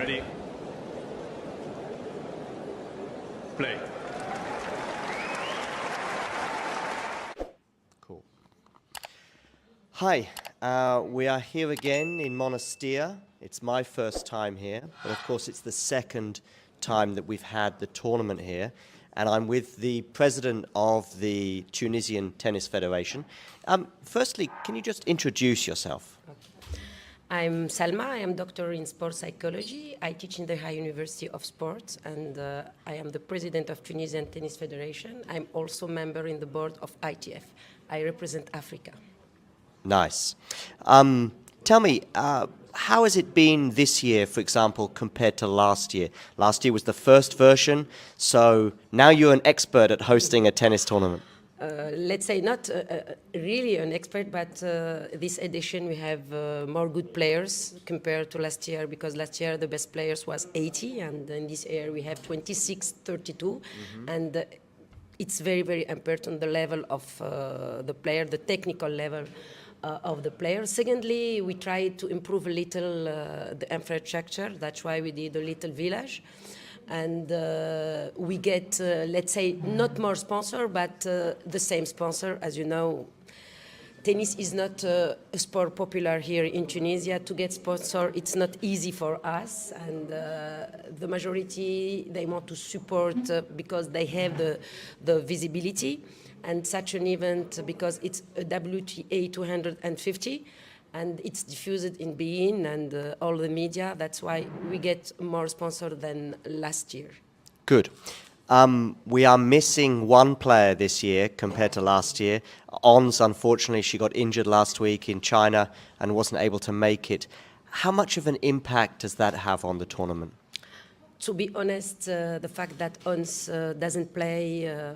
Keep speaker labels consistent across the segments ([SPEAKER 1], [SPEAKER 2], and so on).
[SPEAKER 1] Ready? Play.
[SPEAKER 2] Cool. Hi, we are here again in Monastir. It's my first time here, but of course it's the second time that we've had the tournament here. And I'm with the president of the Tunisian Tennis Federation. Firstly, can you just introduce yourself?
[SPEAKER 3] I'm Salma. I am doctor in sports psychology. I teach in the High University of Sports, and I am the president of Tunisian Tennis Federation. I'm also member in the board of ITF. I represent Africa.
[SPEAKER 2] Nice. Tell me, how has it been this year, for example, compared to last year? Last year was the first version, so now you're an expert at hosting a tennis tournament.
[SPEAKER 3] Let's say not really an expert, but this edition we have more good players compared to last year, because last year the best players was 80, and in this year we have 26, 32, and it's very, very important the level of the player, the technical level of the player. Secondly, we tried to improve a little the infrastructure. That's why we did a little village. And we get, let's say, not more sponsor, but the same sponsor. As you know, tennis is not a sport popular here in Tunisia. To get sponsor, it's not easy for us. And the majority, they want to support because they have the visibility. And such an event, because it's a WTA 250, and it's diffused in beIN and all the media. That's why we get more sponsor than last year.
[SPEAKER 2] Good. We are missing one player this year compared to last year. Ons, unfortunately, she got injured last week in China and wasn't able to make it. How much of an impact does that have on the tournament?
[SPEAKER 3] To be honest, the fact that Ons doesn't play,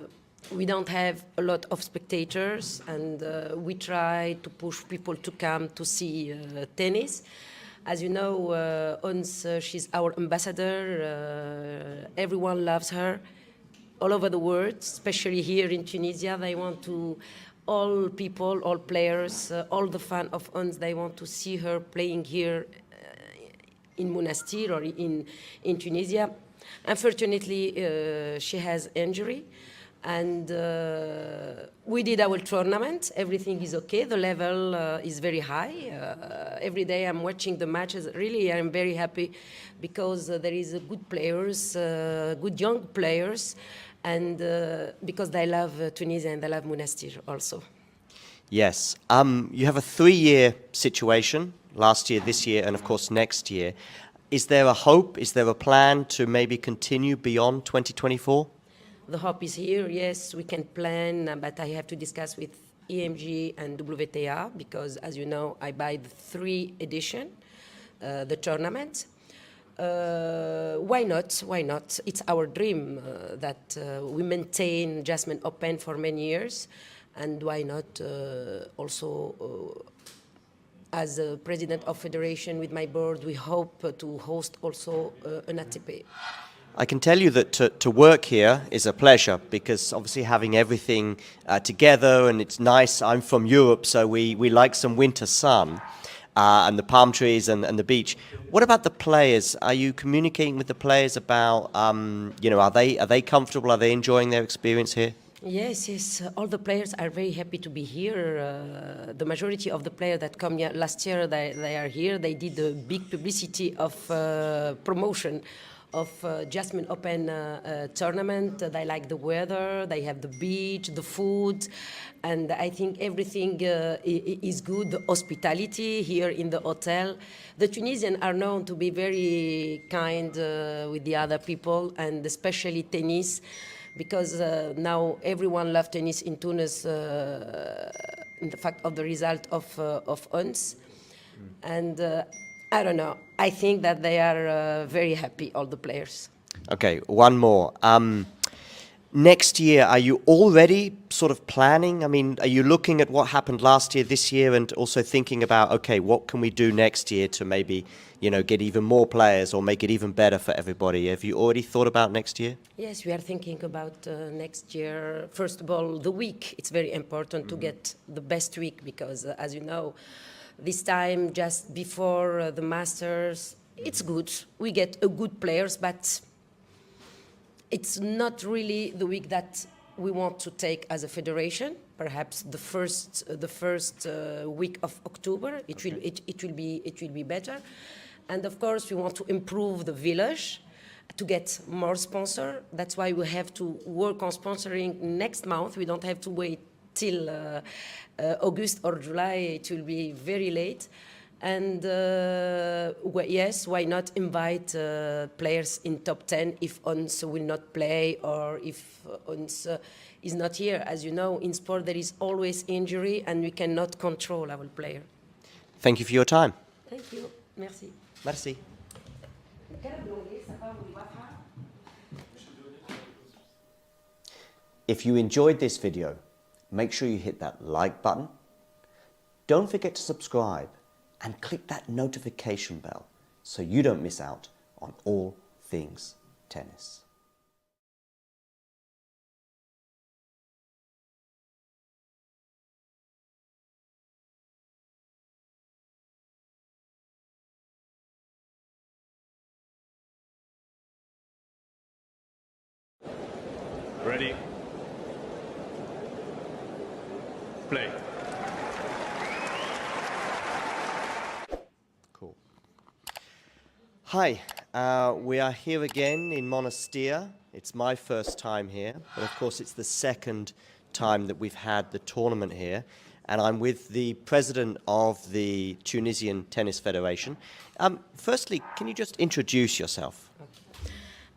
[SPEAKER 3] we don't have a lot of spectators, and we try to push people to come to see tennis. As you know, Ons, she's our ambassador. Everyone loves her all over the world, especially here in Tunisia. They want to, all people, all players, all the fans of Ons, they want to see her playing here in Monastir or in Tunisia. Unfortunately, she has injury. And we did our tournament. Everything is okay. The level is very high. Every day I'm watching the matches. Really, I'm very happy because there is good players, good young players, and because they love Tunisia and they love Monastir also.
[SPEAKER 2] Yes. You have a 3-year situation, last year, this year, and of course next year. Is there a hope? Is there a plan to maybe continue beyond 2024?
[SPEAKER 3] The hope is here, yes, we can plan, but I have to discuss with EMG and WTA because, as you know, I buy the 3 edition, the tournament. Why not? Why not? It's our dream that we maintain Jasmine Open for many years, and why not also as a president of federation with my board, we hope to host also an ATP.
[SPEAKER 2] I can tell you that to work here is a pleasure because obviously having everything together, and it's nice. I'm from Europe, so we like some winter sun and the palm trees and the beach. What about the players? Are you communicating with the players about, are they comfortable? Are they enjoying their experience here?
[SPEAKER 3] Yes, yes. All the players are very happy to be here. The majority of the players that come here last year, they are here. They did a big publicity of promotion of Jasmine Open tournament. They like the weather, they have the beach, the food, and I think everything is good. The hospitality here in the hotel. The Tunisians are known to be very kind with the other people, and especially tennis, because now everyone loves tennis in Tunis in the fact of the result of Ons. And I don't know. I think that they are very happy, all the players.
[SPEAKER 2] Okay, one more. Next year, are you already sort of planning? I mean, are you looking at what happened last year, this year, and also thinking about, okay, what can we do next year to maybe, get even more players or make it even better for everybody? Have you already thought about next year?
[SPEAKER 3] Yes, we are thinking about next year. First of all, the week. It's very important to get the best week because, as you know, this time, just before the Masters, It's good. We get a good players, but it's not really the week that we want to take as a federation. Perhaps the first week of October, it will be better. And of course, we want to improve the village to get more sponsor. That's why we have to work on sponsoring next month. We don't have to wait till August or July. It will be very late. And yes, why not invite players in top 10 if Ons will not play or if Ons is not here. As you know, in sport there is always injury and we cannot control our player.
[SPEAKER 2] Thank you for your time.
[SPEAKER 3] Thank you. Merci.
[SPEAKER 2] Merci. If you enjoyed this video, make sure you hit that like button. Don't forget to subscribe and click that notification bell so you don't miss out on all things tennis.
[SPEAKER 1] Ready? Play.
[SPEAKER 2] Cool. Hi, we are here again in Monastir. It's my first time here, but of course it's the second time that we've had the tournament here. And I'm with the president of the Tunisian Tennis Federation. Firstly, can you just introduce yourself?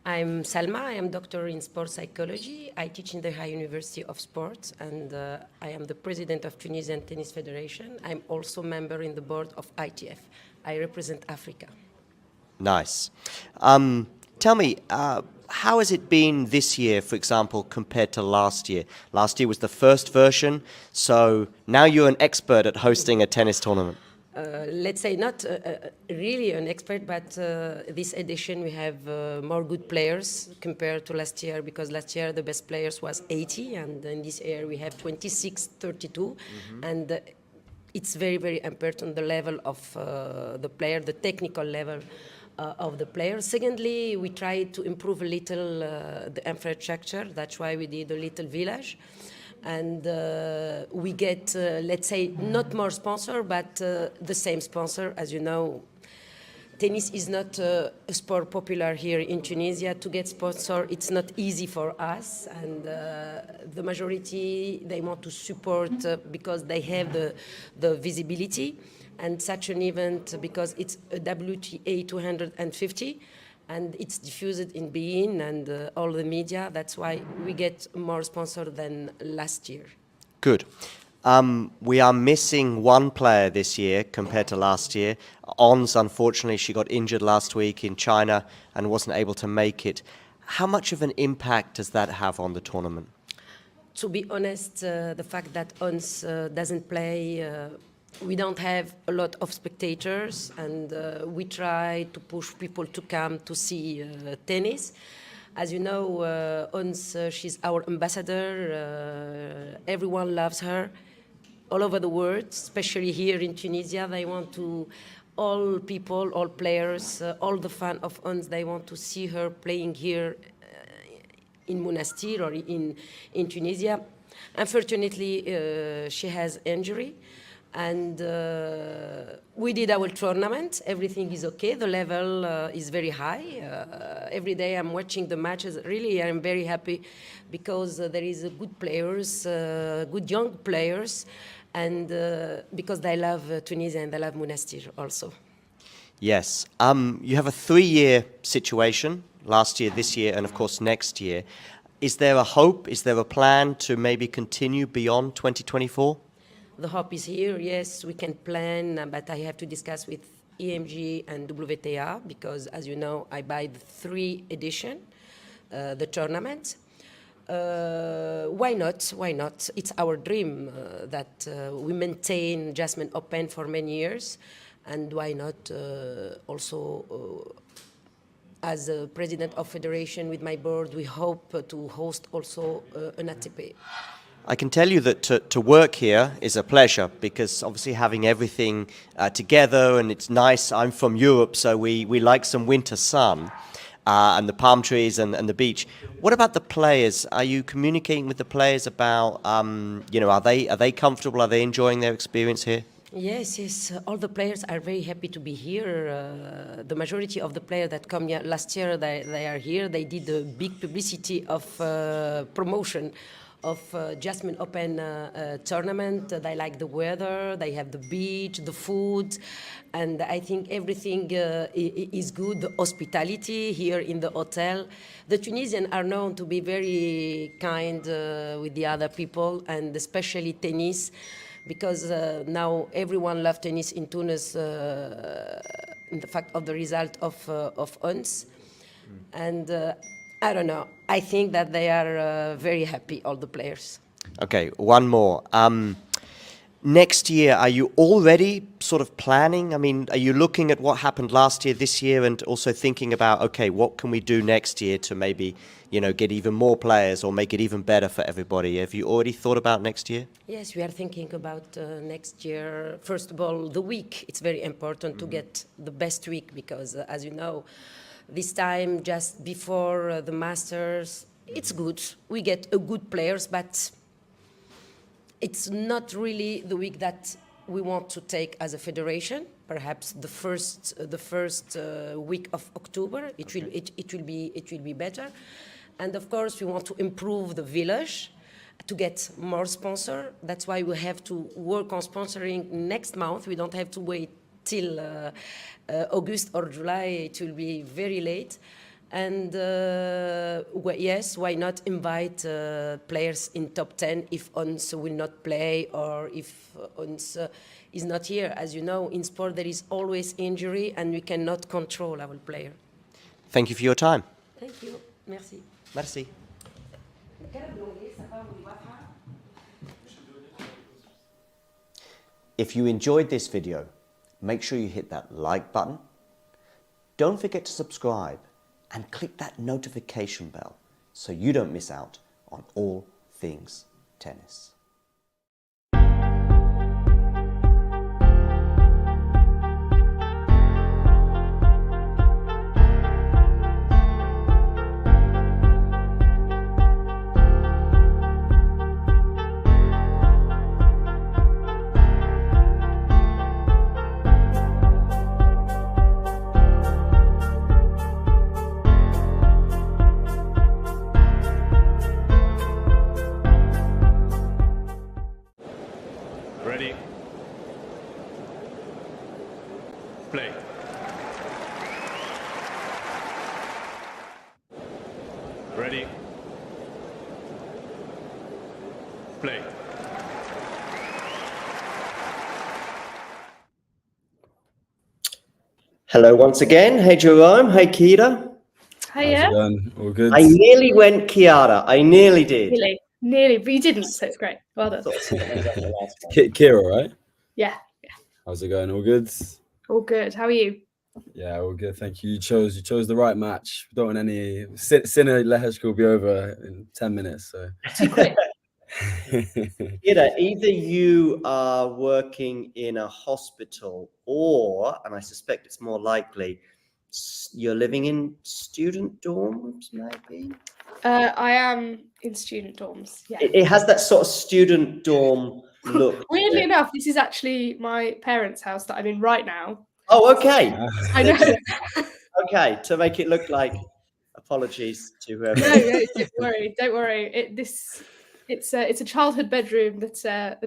[SPEAKER 3] I'm Salma. I am doctor in sports psychology. I teach in the High University of Sports, and I am the president of Tunisian Tennis Federation. I'm also member in the board of ITF. I represent Africa.
[SPEAKER 2] Nice. Tell me, how has it been this year, for example, compared to last year? Last year was the first version, so now you're an expert at hosting a tennis tournament.
[SPEAKER 3] Let's say not really an expert, but this edition we have more good players compared to last year, because last year the best players was 80 and in this year we have 26, 32, and it's very, very important the level of the player, the technical level of the player. Secondly, we tried to improve a little the infrastructure. That's why we did a little village. And we get, let's say, not more sponsor, but the same sponsor. As you know, tennis is not a sport popular here in Tunisia. To get sponsor, it's not easy for us. And the majority, they want to support because they have the visibility. And such an event, because it's a WTA 250, and it's diffused in beIN and all the media. That's why we get more sponsor than last year.
[SPEAKER 2] Good. We are missing one player this year compared to last year. Ons, unfortunately, she got injured last week in China and wasn't able to make it. How much of an impact does that have on the tournament?
[SPEAKER 3] To be honest, the fact that Ons doesn't play, we don't have a lot of spectators, and we try to push people to come to see tennis. As you know, Ons, she's our ambassador. Everyone loves her all over the world, especially here in Tunisia. They want to, all people, all players, all the fans of Ons, they want to see her playing here in Monastir or in Tunisia. Unfortunately, she has injury. And we did our tournament. Everything is okay. The level is very high. Every day I'm watching the matches. Really, I'm very happy because there is good players, good young players, and because they love Tunisia and they love Monastir also.
[SPEAKER 2] Yes. You have a 3-year situation, last year, this year, and of course next year. Is there a hope? Is there a plan to maybe continue beyond 2024?
[SPEAKER 3] The hope is here, yes, we can plan, but I have to discuss with EMG and WTA because, as you know, I buy the 3 edition, the tournament. Why not? Why not? It's our dream that we maintain Jasmine Open for many years, and why not also as a president of federation with my board, we hope to host also an ATP.
[SPEAKER 2] I can tell you that to work here is a pleasure because obviously having everything together and it's nice. I'm from Europe, so we like some winter sun and the palm trees and the beach. What about the players? Are you communicating with the players about, are they comfortable? Are they enjoying their experience here?
[SPEAKER 3] Yes, yes. All the players are very happy to be here. The majority of the players that come here last year, they are here. They did a big publicity of promotion of Jasmine Open tournament. They like the weather. They have the beach, the food, and I think everything is good. The hospitality here in the hotel. The Tunisians are known to be very kind with the other people, and especially tennis. Because now everyone loves tennis in Tunis in the fact of the result of UNS. And I don't know, I think that they are very happy, all the players.
[SPEAKER 2] Okay, one more. Next year, are you already sort of planning? I mean, are you looking at what happened last year, this year, and also thinking about, okay, what can we do next year to maybe, get even more players or make it even better for everybody? Have you already thought about next year?
[SPEAKER 3] Yes, we are thinking about next year. First of all, the week. It's very important to get the best week because, as you know, this time just before the Masters, it's good. We get a good players, but it's not really the week that we want to take as a federation. Perhaps the first week of October, it will be better. And of course, we want to improve the village to get more sponsor. That's why we have to work on sponsoring next month. We don't have to wait till August or July. It will be very late. And yes, why not invite players in top 10 if UNS will not play or if UNS is not here. As you know, in sport there is always injury and we cannot control our player.
[SPEAKER 2] Thank you for your time.
[SPEAKER 3] Thank you. Merci.
[SPEAKER 2] Merci. If you enjoyed this video, make sure you hit that like button. Don't forget to subscribe and click that notification bell so you don't miss out on all things tennis.
[SPEAKER 1] Ready? Play. Ready? Play.
[SPEAKER 2] Hello once again. Hey Jerome. Hey Kira.
[SPEAKER 4] Hiya.
[SPEAKER 5] All good.
[SPEAKER 2] I nearly went Kiara. I nearly did.
[SPEAKER 4] Nearly, but you didn't, so it's great. Well done.
[SPEAKER 5] Kira, right?
[SPEAKER 4] Yeah.
[SPEAKER 5] How's it going? All good?
[SPEAKER 4] All good. How are you?
[SPEAKER 5] Yeah, all good. Thank you. You chose the right match. We don't want any. Sinner Leheshka will be over in 10 minutes. So.
[SPEAKER 4] Too quick.
[SPEAKER 2] Either you are working in a hospital or, and I suspect it's more likely, you're living in student dorms, maybe?
[SPEAKER 4] I am in student dorms. Yeah.
[SPEAKER 2] It has that sort of student dorm look.
[SPEAKER 4] Weirdly enough, this is actually my parents' house that I'm in right now.
[SPEAKER 2] Oh, okay.
[SPEAKER 4] I know.
[SPEAKER 2] Okay, to make it look like, apologies to whoever.
[SPEAKER 4] No, don't worry. It's a childhood bedroom that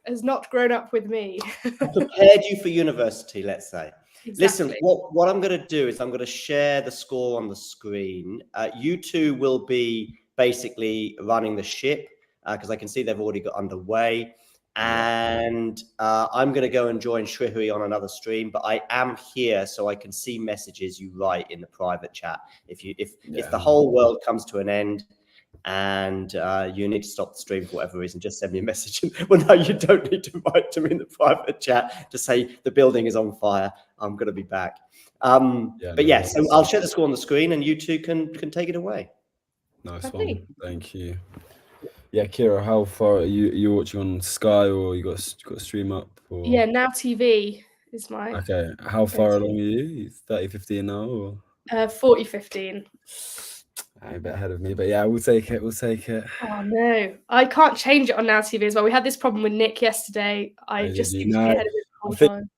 [SPEAKER 4] has not grown up with me.
[SPEAKER 2] Prepared you for university, let's say.
[SPEAKER 4] Exactly.
[SPEAKER 2] Listen, what I'm going to do is I'm going to share the score on the screen. You two will be basically running the ship because I can see they've already got underway. And I'm going to go and join Shrihari on another stream, but I am here so I can see messages you write in the private chat. If the whole world comes to an end and you need to stop the stream for whatever reason, just send me a message. Well, no, you don't need to write to me in the private chat to say the building is on fire. I'm going to be back. So I'll share the score on the screen and you two can take it away.
[SPEAKER 5] Nice one. Thank you. Yeah, Kira, how far are you watching on Sky, or you got a stream up? Or...
[SPEAKER 4] Yeah, Now TV is my
[SPEAKER 5] Okay, how far along are you? 30-15 now, or
[SPEAKER 4] 40-15.
[SPEAKER 5] a bit ahead of me, but yeah, we'll take it. We'll take it.
[SPEAKER 4] Oh no, I can't change it on Now TV as well. We had this problem with Nick yesterday. I
[SPEAKER 5] Did
[SPEAKER 4] just
[SPEAKER 5] you?
[SPEAKER 4] seem to be
[SPEAKER 5] No,
[SPEAKER 4] ahead of it the
[SPEAKER 5] I
[SPEAKER 4] whole
[SPEAKER 5] think.
[SPEAKER 4] time.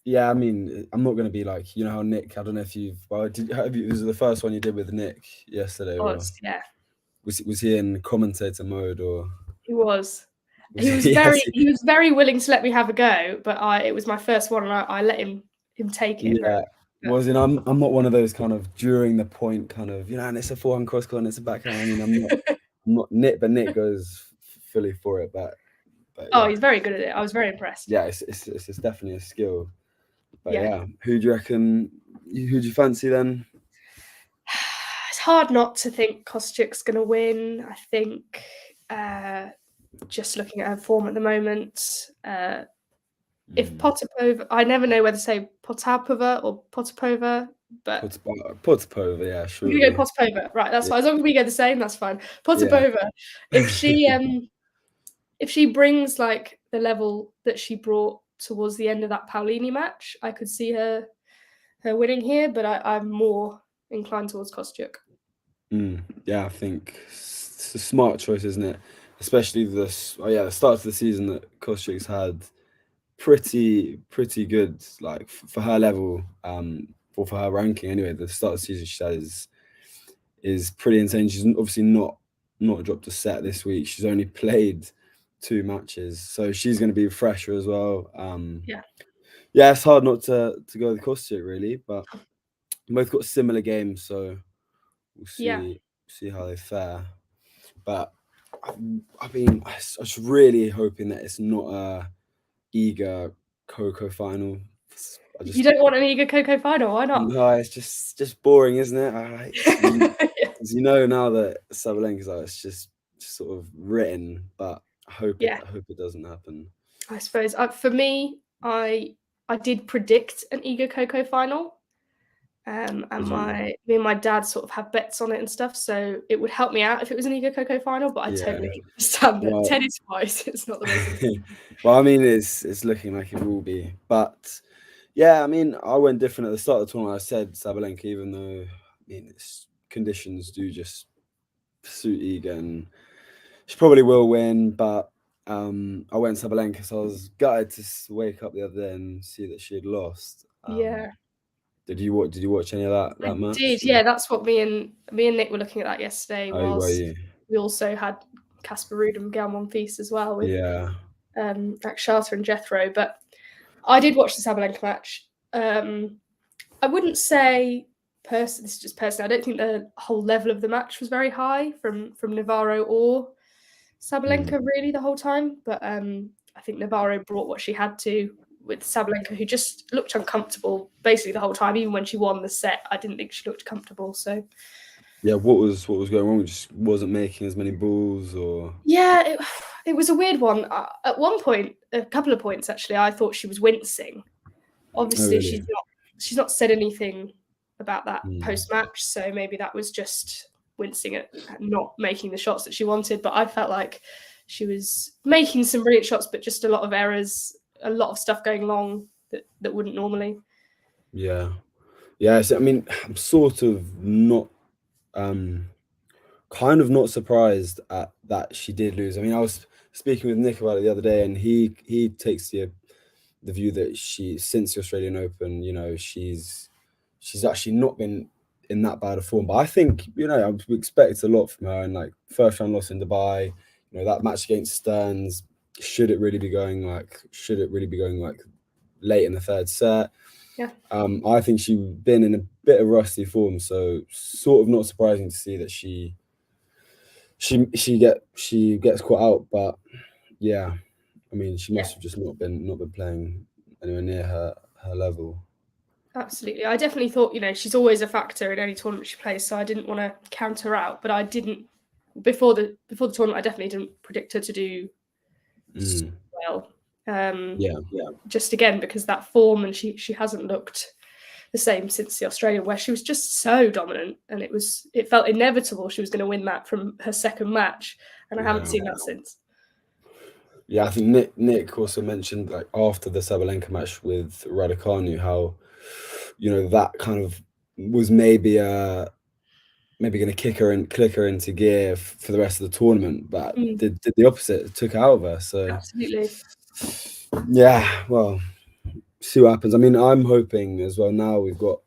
[SPEAKER 5] Yeah, I mean, I'm not going to be like, you know how Nick, I don't know if you've, well, was it the first one you did with Nick yesterday, or
[SPEAKER 4] Yeah,
[SPEAKER 5] was he in commentator mode, or
[SPEAKER 4] he was.
[SPEAKER 5] was he,
[SPEAKER 4] Very
[SPEAKER 5] yes,
[SPEAKER 4] he was very willing to let me have a go, but it was my first one, and I let him take it.
[SPEAKER 5] yeah, wasn't. I'm not one of those kind of during the point kind of, and it's a forehand cross court and it's a backhand. I mean, I'm not Nick, but Nick goes fully for it. But
[SPEAKER 4] Oh,
[SPEAKER 5] yeah.
[SPEAKER 4] he's very good at it. I was very impressed.
[SPEAKER 5] Yeah, it's definitely a skill. But
[SPEAKER 4] Yeah.
[SPEAKER 5] yeah, who do you reckon? Who do you fancy then?
[SPEAKER 4] It's hard not to think Kostyuk's going to win. I think just looking at her form at the moment, if Potapova, I never know whether to say Potapova or Potapova, but
[SPEAKER 5] Potapova, yeah, sure.
[SPEAKER 4] we go Potapova, right? That's fine. As long as we go the same, that's fine. Potapova, if she brings like the level that she brought towards the end of that Paolini match, I could see her winning here, but I'm more inclined towards Kostyuk.
[SPEAKER 5] Yeah, I think it's a smart choice, isn't it? Especially the start of the season that Kostyuk's had pretty good, like for her level, or for her ranking anyway. The start of the season she had is pretty insane. She's obviously not dropped a set this week. She's only played 2 matches, so she's going to be fresher as well. Yeah, it's hard not to go with Kostyuk really, but both got similar games, so we'll see how they fare. But I mean, I was really hoping that it's not a Iga Coco final.
[SPEAKER 4] You don't want an Iga Coco final? Why not?
[SPEAKER 5] No, it's just boring, isn't it? As you know now that Sabalenka's out, it's just sort of written. But I hope it doesn't happen.
[SPEAKER 4] I suppose for me, I did predict an Iga Coco final. And me and my dad sort of have bets on it and stuff, so it would help me out if it was an Iga Coco final. But I totally understand that tennis-wise, it's not the most.
[SPEAKER 5] Well, I mean, it's looking like it will be, but yeah, I mean, I went different at the start of the tournament. I said Sabalenka, even though conditions do just suit Iga, and she probably will win. But I went Sabalenka, so I was gutted to wake up the other day and see that she had lost. Did you watch any of that match?
[SPEAKER 4] I did, yeah. That's what me and Nick were looking at that yesterday. We also had Casper Ruud and Miguel Monfils as well with Akshata and Jethro. But I did watch the Sabalenka match. I wouldn't say this is just personally. I don't think the whole level of the match was very high from Navarro or Sabalenka really the whole time. But I think Navarro brought what she had to with Sabalenka, who just looked uncomfortable basically the whole time. Even when she won the set, I didn't think she looked comfortable. So
[SPEAKER 5] yeah, what was going wrong? Just wasn't making as many balls, or
[SPEAKER 4] it was a weird one. At one point, a couple of points actually, I thought she was wincing. Obviously, she's not said anything about that post match, so maybe that was just wincing at not making the shots that she wanted. But I felt like she was making some brilliant shots, but just a lot of errors. A lot of stuff going wrong that wouldn't normally.
[SPEAKER 5] Yeah. So, I mean, I'm sort of not, kind of not surprised at that she did lose. I mean, I was speaking with Nick about it the other day, and he takes the view that since the Australian Open, she's actually not been in that bad a form. But I think, I would expect a lot from her. And like first round loss in Dubai, that match against Stearns. Should it really be going like late in the third set?
[SPEAKER 4] Yeah.
[SPEAKER 5] I think she's been in a bit of rusty form, so sort of not surprising to see that she gets caught out. But yeah, I mean, she must have just not been playing anywhere near her level.
[SPEAKER 4] Absolutely. I definitely thought, she's always a factor in any tournament she plays, so I didn't want to count her out, but I didn't before the tournament. I definitely didn't predict her to do well. Just again because that form, and she hasn't looked the same since the Australian, where she was just so dominant, and it felt inevitable she was going to win that from her second match, and I haven't seen that since.
[SPEAKER 5] Yeah, I think Nick also mentioned, like, after the Sabalenka match with Raducanu, how, you know, that kind of was maybe going to click her into gear for the rest of the tournament, but did the opposite. It took out of her. So
[SPEAKER 4] absolutely,
[SPEAKER 5] yeah. Well, see what happens. I mean, I'm hoping as well. Now we've got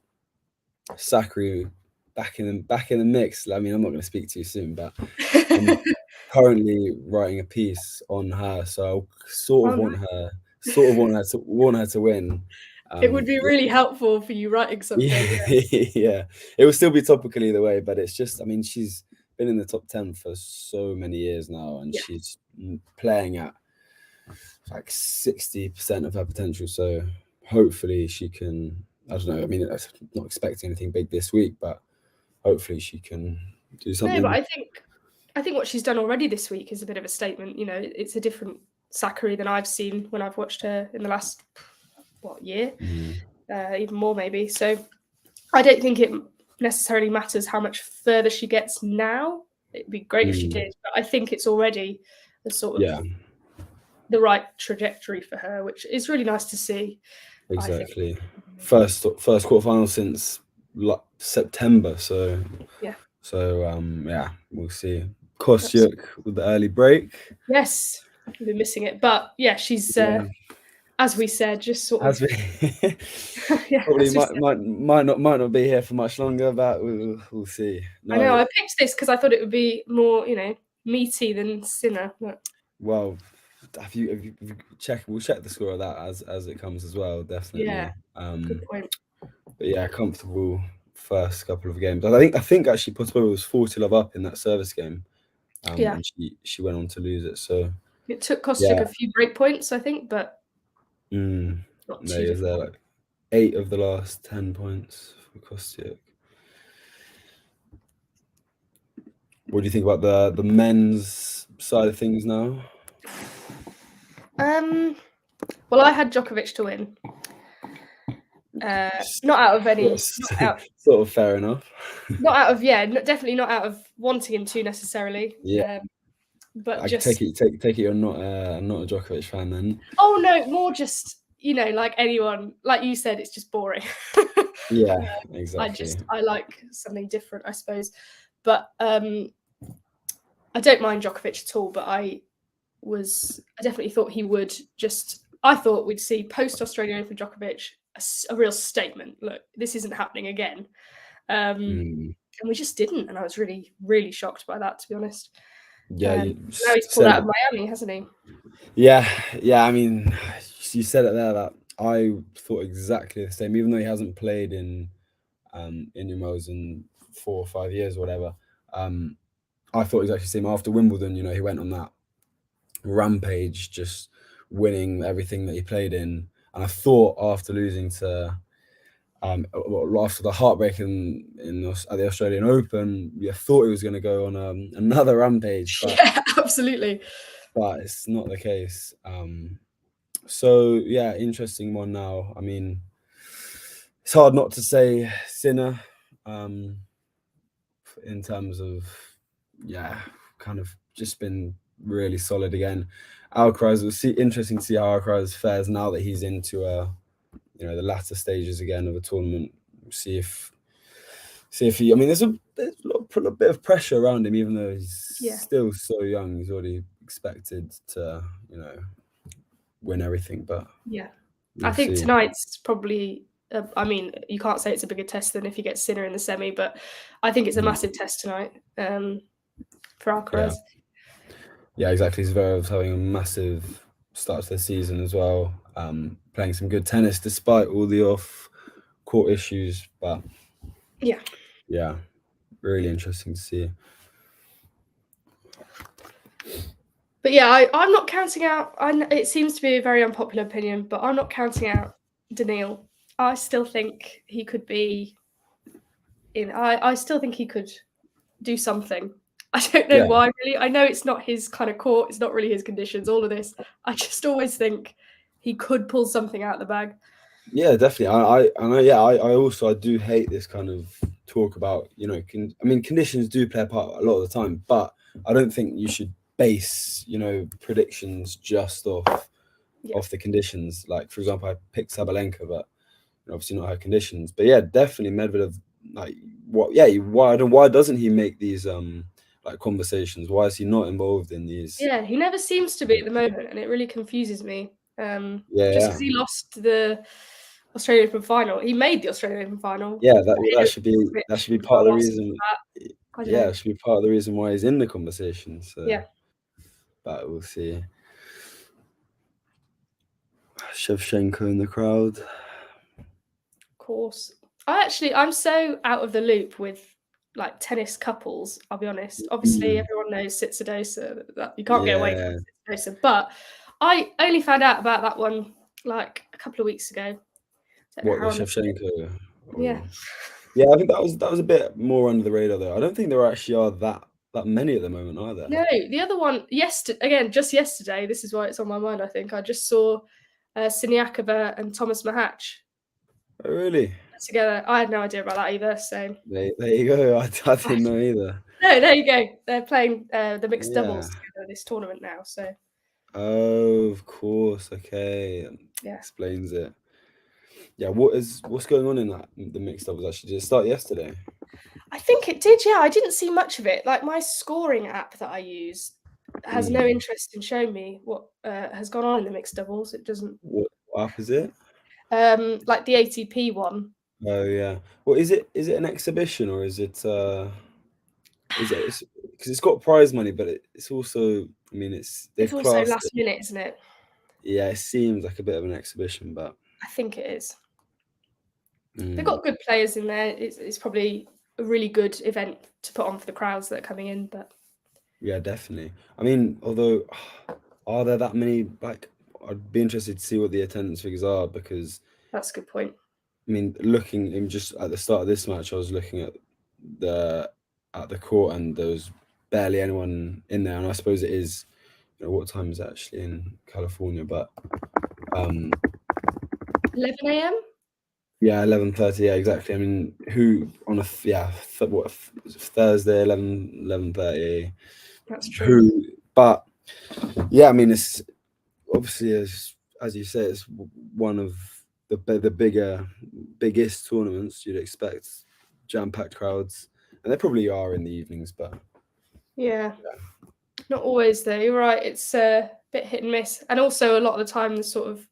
[SPEAKER 5] Sakkari back in the mix. I mean, I'm not going to speak too soon, but I'm currently writing a piece on her, so I sort of want her to win.
[SPEAKER 4] It would be really helpful for you writing something.
[SPEAKER 5] Yeah, it will still be topical either way, but it's just, I mean, she's been in the top 10 for so many years now, and she's playing at like 60% of her potential. So hopefully she can, I don't know, I mean, I'm not expecting anything big this week, but hopefully she can do something.
[SPEAKER 4] No, but I think what she's done already this week is a bit of a statement. You know, it's a different Sakkari than I've seen when I've watched her in the last year, even more maybe. So I don't think it necessarily matters how much further she gets now. It'd be great if she did, but I think it's already the sort of the right trajectory for her, which is really nice to see.
[SPEAKER 5] Exactly. First quarterfinal since September. So we'll see. Kostyuk with the early break.
[SPEAKER 4] Yes, I've been missing it, but yeah, she's as we said, just sort of
[SPEAKER 5] probably might not be here for much longer, but we'll see.
[SPEAKER 4] No. I know I picked this because I thought it would be more, you know, meaty than Sinner. But...
[SPEAKER 5] Well, we'll check the score of that as it comes as well, definitely.
[SPEAKER 4] Yeah, good point.
[SPEAKER 5] But yeah, comfortable first couple of games. I think actually Potapova was 40-love up in that service game. And she went on to lose it. So
[SPEAKER 4] it took Kostyuk a few break points, I think, but
[SPEAKER 5] not too difficult. There like 8 of the last 10 points for Kostyuk. What do you think about the men's side of things now?
[SPEAKER 4] Well, I had Djokovic to win. Not out of any
[SPEAKER 5] sort of fair enough.
[SPEAKER 4] Definitely not out of wanting him to necessarily.
[SPEAKER 5] Yeah.
[SPEAKER 4] But
[SPEAKER 5] I
[SPEAKER 4] just
[SPEAKER 5] take it you're not a Djokovic fan then.
[SPEAKER 4] Oh no, more just, you know, like anyone, like you said, it's just boring.
[SPEAKER 5] Yeah, exactly.
[SPEAKER 4] I like something different, I suppose. But I don't mind Djokovic at all, but I definitely thought he would I thought we'd see post-Australian Open Djokovic a real statement. Look, this isn't happening again. And we just didn't. And I was really, really shocked by that, to be honest.
[SPEAKER 5] Yeah.
[SPEAKER 4] Now he's pulled out of Miami, hasn't he?
[SPEAKER 5] Yeah. I mean, you said it there that I thought exactly the same, even though he hasn't played in Indian Wells in 4 or 5 years or whatever. I thought exactly the same after Wimbledon. You know, he went on that rampage, just winning everything that he played in. And I thought after losing to, after the heartbreak at the Australian Open, I thought he was going to go on another rampage. But,
[SPEAKER 4] yeah, absolutely.
[SPEAKER 5] But it's not the case. So yeah, interesting one now. I mean, it's hard not to say Sinner, in terms of, kind of just been really solid again. Alcaraz, interesting to see how Alcaraz fares now that he's into the latter stages again of a tournament. See if he. I mean, there's a bit of pressure around him, even though he's still so young. He's already expected to, win everything. But
[SPEAKER 4] I think tonight's probably. I mean, you can't say it's a bigger test than if he gets Sinner in the semi, but I think it's a massive test tonight for Alcaraz.
[SPEAKER 5] Yeah, exactly. Zverev's having a massive start to the season as well, playing some good tennis despite all the off-court issues. But yeah, really interesting to see.
[SPEAKER 4] But yeah, I'm not counting out. It seems to be a very unpopular opinion, but I'm not counting out Daniil. I still think he could be I still think he could do something. I don't know why, really. I know it's not his kind of court. It's not really his conditions, all of this. I just always think he could pull something out of the bag.
[SPEAKER 5] Yeah, definitely. I know. Yeah, I do hate this kind of talk about, you know, conditions do play a part a lot of the time, but I don't think you should base, you know, predictions just off the conditions. Like, for example, I picked Sabalenka, but obviously not her conditions. But yeah, definitely Medvedev. Like, what? Yeah, why doesn't he make these like conversations? Why is he not involved in these?
[SPEAKER 4] Yeah, he never seems to be at the moment, and it really confuses me. Just because he lost the Australian Open final, he made the Australian Open final.
[SPEAKER 5] Yeah, that should be part of the reason. Yeah, it should be part of the reason why he's in the conversation. So
[SPEAKER 4] yeah,
[SPEAKER 5] but we'll see. Shevchenko in the crowd.
[SPEAKER 4] Of course. I'm so out of the loop with like tennis couples, I'll be honest. Obviously, everyone knows Tsitsidosa, that you can't get away from Tsitsidosa, but I only found out about that one like a couple of weeks ago.
[SPEAKER 5] What, the Shevchenko?
[SPEAKER 4] Yeah.
[SPEAKER 5] Yeah, I think that was a bit more under the radar though. I don't think there actually are that many at the moment either.
[SPEAKER 4] No, the other one just yesterday. This is why it's on my mind. I think I just saw Siniakova and Thomas Mahach.
[SPEAKER 5] Oh, really?
[SPEAKER 4] Together. I had no idea about that either. So
[SPEAKER 5] there you go. I didn't know either.
[SPEAKER 4] No, there you go. They're playing the mixed doubles together this tournament now. So.
[SPEAKER 5] Oh, of course. Okay.
[SPEAKER 4] Yeah.
[SPEAKER 5] Explains it. Yeah. What's going on in the mixed doubles? Actually, did it start yesterday?
[SPEAKER 4] I think it did. Yeah, I didn't see much of it. Like my scoring app that I use has no interest in showing me what has gone on in the mixed doubles. It doesn't.
[SPEAKER 5] What app is it?
[SPEAKER 4] Like the ATP one.
[SPEAKER 5] Oh yeah. Well, is it an exhibition or is it? Because it's got prize money, but it's also. I mean, it's
[SPEAKER 4] also last minute, isn't it?
[SPEAKER 5] Yeah, it seems like a bit of an exhibition, but
[SPEAKER 4] I think it is. They've got good players in there. It's probably a really good event to put on for the crowds that are coming in. But
[SPEAKER 5] yeah, definitely. I mean, although, are there that many? Like, I'd be interested to see what the attendance figures are because
[SPEAKER 4] that's a good point.
[SPEAKER 5] I mean, looking just at the start of this match, I was looking at the court and there was barely anyone in there, and I suppose it is. You know, what time is it actually in California? But
[SPEAKER 4] 11 a.m.
[SPEAKER 5] Yeah, 11:30. Yeah, exactly. I mean, who on a Thursday 11:30?
[SPEAKER 4] That's true.
[SPEAKER 5] But yeah, I mean, it's obviously as you say, it's one of the biggest tournaments. You'd expect jam-packed crowds, and they probably are in the evenings, but
[SPEAKER 4] yeah. Not always though. You're right. It's a bit hit and miss, and also a lot of the time the sort of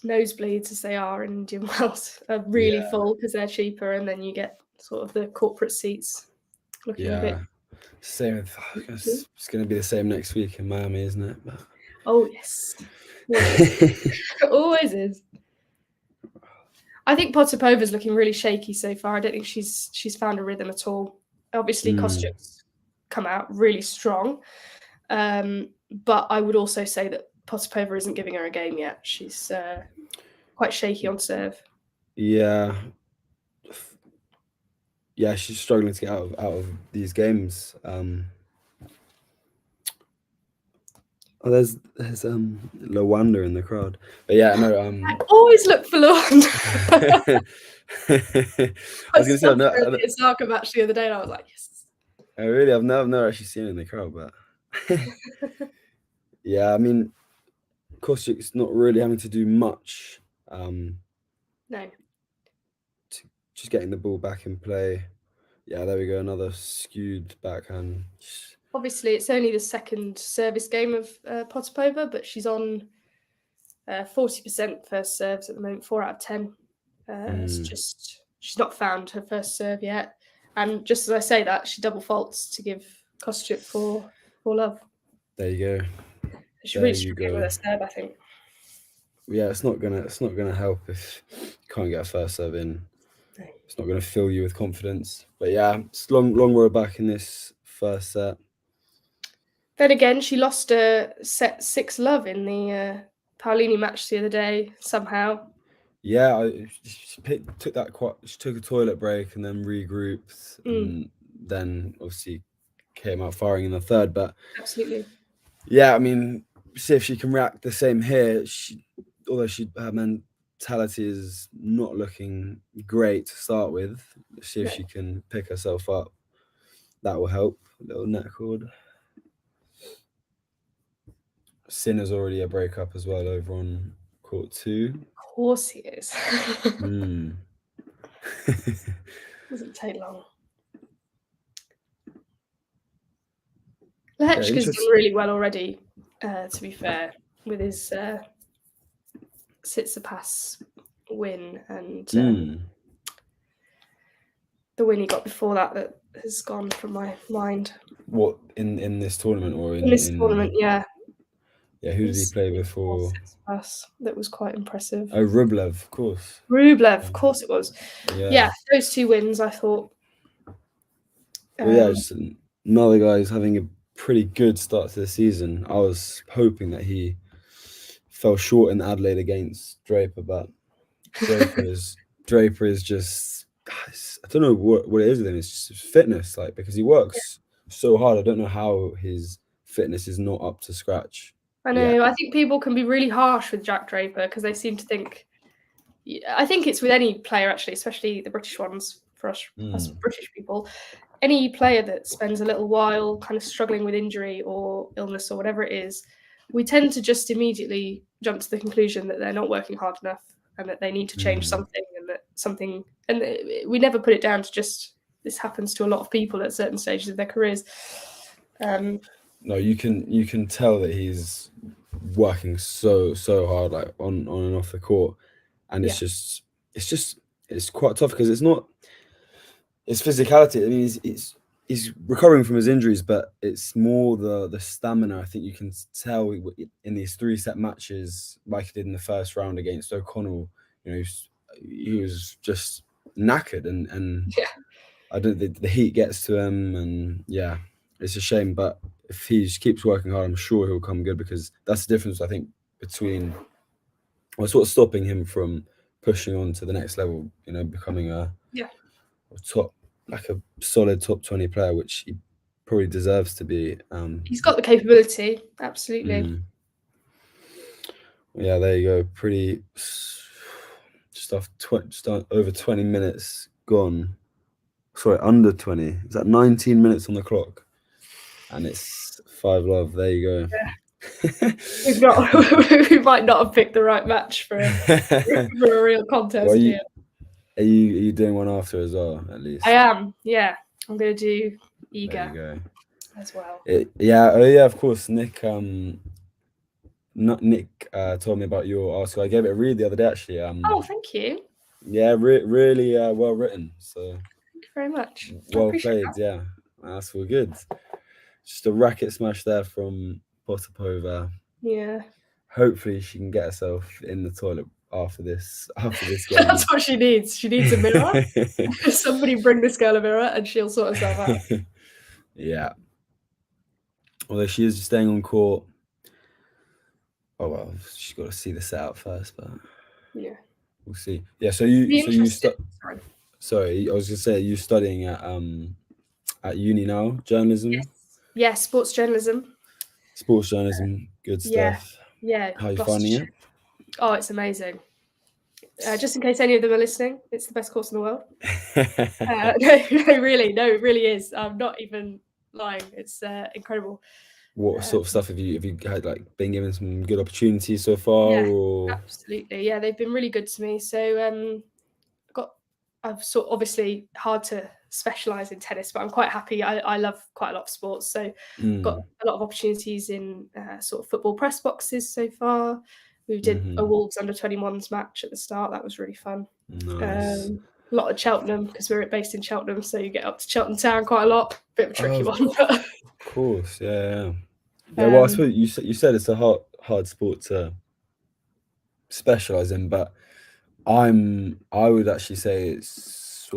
[SPEAKER 4] nosebleeds, as they are in Indian Wells, are really full because they're cheaper, and then you get sort of the corporate seats looking a bit.
[SPEAKER 5] Same. It's going to be the same next week in Miami, isn't it? But...
[SPEAKER 4] Oh yes, always is. I think Potapova's looking really shaky so far. I don't think she's found a rhythm at all. Obviously, Kostyuk's come out really strong, but I would also say that Potapova isn't giving her a game yet. She's quite shaky on serve.
[SPEAKER 5] Yeah, she's struggling to get out of these games. Oh, there's Lawanda in the crowd, but yeah, no.
[SPEAKER 4] I always look for Lawanda. I was going to say it's Osaka match the other day, and I was like, yes.
[SPEAKER 5] Oh, really? I've never actually seen it in the crowd, but yeah, I mean, Kostyuk's not really having to do much.
[SPEAKER 4] No.
[SPEAKER 5] Just getting the ball back in play. Yeah, there we go. Another skewed backhand.
[SPEAKER 4] Obviously, it's only the second service game of Potapova, but she's on 40% first serves at the moment, 4 out of 10. It's just she's not found her first serve yet. And just as I say that, she double faults to give Kostyuk for love.
[SPEAKER 5] There you go.
[SPEAKER 4] She's really struggling with her serve, I think.
[SPEAKER 5] Yeah, it's not gonna help if you can't get a first serve in.
[SPEAKER 4] No.
[SPEAKER 5] It's not gonna fill you with confidence. But yeah, it's long road back in this first set.
[SPEAKER 4] Then again, she lost a set 6-love in the Paolini match the other day somehow.
[SPEAKER 5] Yeah, she took a toilet break and then regrouped, and then obviously came out firing in the third. But
[SPEAKER 4] absolutely,
[SPEAKER 5] yeah, I mean, see if she can react the same here. Although her mentality is not looking great to start with. Let's see if she can pick herself up. That will help. A little net cord. Sinner's already a breakup as well over on court 2.
[SPEAKER 4] Of course he is. Doesn't take long. Lehechka's done really well already, to be fair, with his Tsitsipas win and the win he got before that has gone from my mind.
[SPEAKER 5] What, in this tournament or
[SPEAKER 4] in this tournament? Yeah.
[SPEAKER 5] Yeah, who did he play before?
[SPEAKER 4] That was quite impressive.
[SPEAKER 5] Oh, Rublev, of course.
[SPEAKER 4] Rublev, of course it was. Yeah, those 2 wins, I thought.
[SPEAKER 5] Just another guy who's having a pretty good start to the season. I was hoping that he fell short in Adelaide against Draper, but Draper is just, I don't know what it is with him. It's just fitness, like, because he works so hard. I don't know how his fitness is not up to scratch.
[SPEAKER 4] I know. I think people can be really harsh with Jack Draper because they seem to think. I think it's with any player, actually, especially the British ones, for us British people. Any player that spends a little while kind of struggling with injury or illness or whatever it is, we tend to just immediately jump to the conclusion that they're not working hard enough and that they need to change something, and we never put it down to just this happens to a lot of people at certain stages of their careers.
[SPEAKER 5] No, you can tell that he's working so hard, like on and off the court, and it's quite tough because it's physicality. I mean, he's recovering from his injuries, but it's more the stamina. I think you can tell in these 3-set matches, like he did in the first round against O'Connell. You know, he was just knackered, and I don't think the heat gets to him, and it's a shame. But if he just keeps working hard, I'm sure he'll come good, because that's the difference, I think, between sort of stopping him from pushing on to the next level. You know, becoming a top, like a solid top 20 player, which he probably deserves to be.
[SPEAKER 4] He's got the capability, absolutely.
[SPEAKER 5] Yeah, there you go. Pretty just over 20 minutes gone. Sorry, under 20. Is that 19 minutes on the clock? And it's 5-love. There you go.
[SPEAKER 4] We might not have picked the right match for a real contest here.
[SPEAKER 5] Are you doing one after as well, at least?
[SPEAKER 4] I am, yeah. I'm going to do Iga
[SPEAKER 5] there you go.
[SPEAKER 4] as well.
[SPEAKER 5] Of course. Nick told me about your article. I gave it a read the other day, actually.
[SPEAKER 4] Oh, thank you.
[SPEAKER 5] Yeah, really well written. So
[SPEAKER 4] thank you very much.
[SPEAKER 5] Well played, that. That's all good. Just a racket smash there from Potapova.
[SPEAKER 4] Yeah.
[SPEAKER 5] Hopefully she can get herself in the toilet after this game.
[SPEAKER 4] That's what she needs. She needs a mirror. Somebody bring this girl a mirror and she'll sort herself out.
[SPEAKER 5] Yeah. Although she is staying on court. Oh well, she's got to see the setup first, but
[SPEAKER 4] yeah,
[SPEAKER 5] we'll see. Yeah, Sorry, I was gonna say, you studying at uni now, journalism?
[SPEAKER 4] Yes, sports journalism.
[SPEAKER 5] Sports journalism, good stuff.
[SPEAKER 4] Yeah.
[SPEAKER 5] How are you finding it?
[SPEAKER 4] Oh, it's amazing. Just in case any of them are listening, it's the best course in the world. No, it really is. I'm not even lying. It's incredible.
[SPEAKER 5] What sort of stuff have you had, like, been given some good opportunities so far?
[SPEAKER 4] Yeah,
[SPEAKER 5] or?
[SPEAKER 4] Absolutely. Yeah, they've been really good to me. So I've sort of, obviously hard to specialize in tennis, but I'm quite happy. I love quite a lot of sports, so got a lot of opportunities in sort of football press boxes so far. We did a Wolves under-21s match at the start. That was really fun.
[SPEAKER 5] Nice.
[SPEAKER 4] A lot at Cheltenham, because we're based in Cheltenham, so you get up to Cheltenham Town quite a lot. Bit of a tricky one. But
[SPEAKER 5] of course, yeah. Well, I suppose you said it's a hard sport to specialize in, but I would actually say it's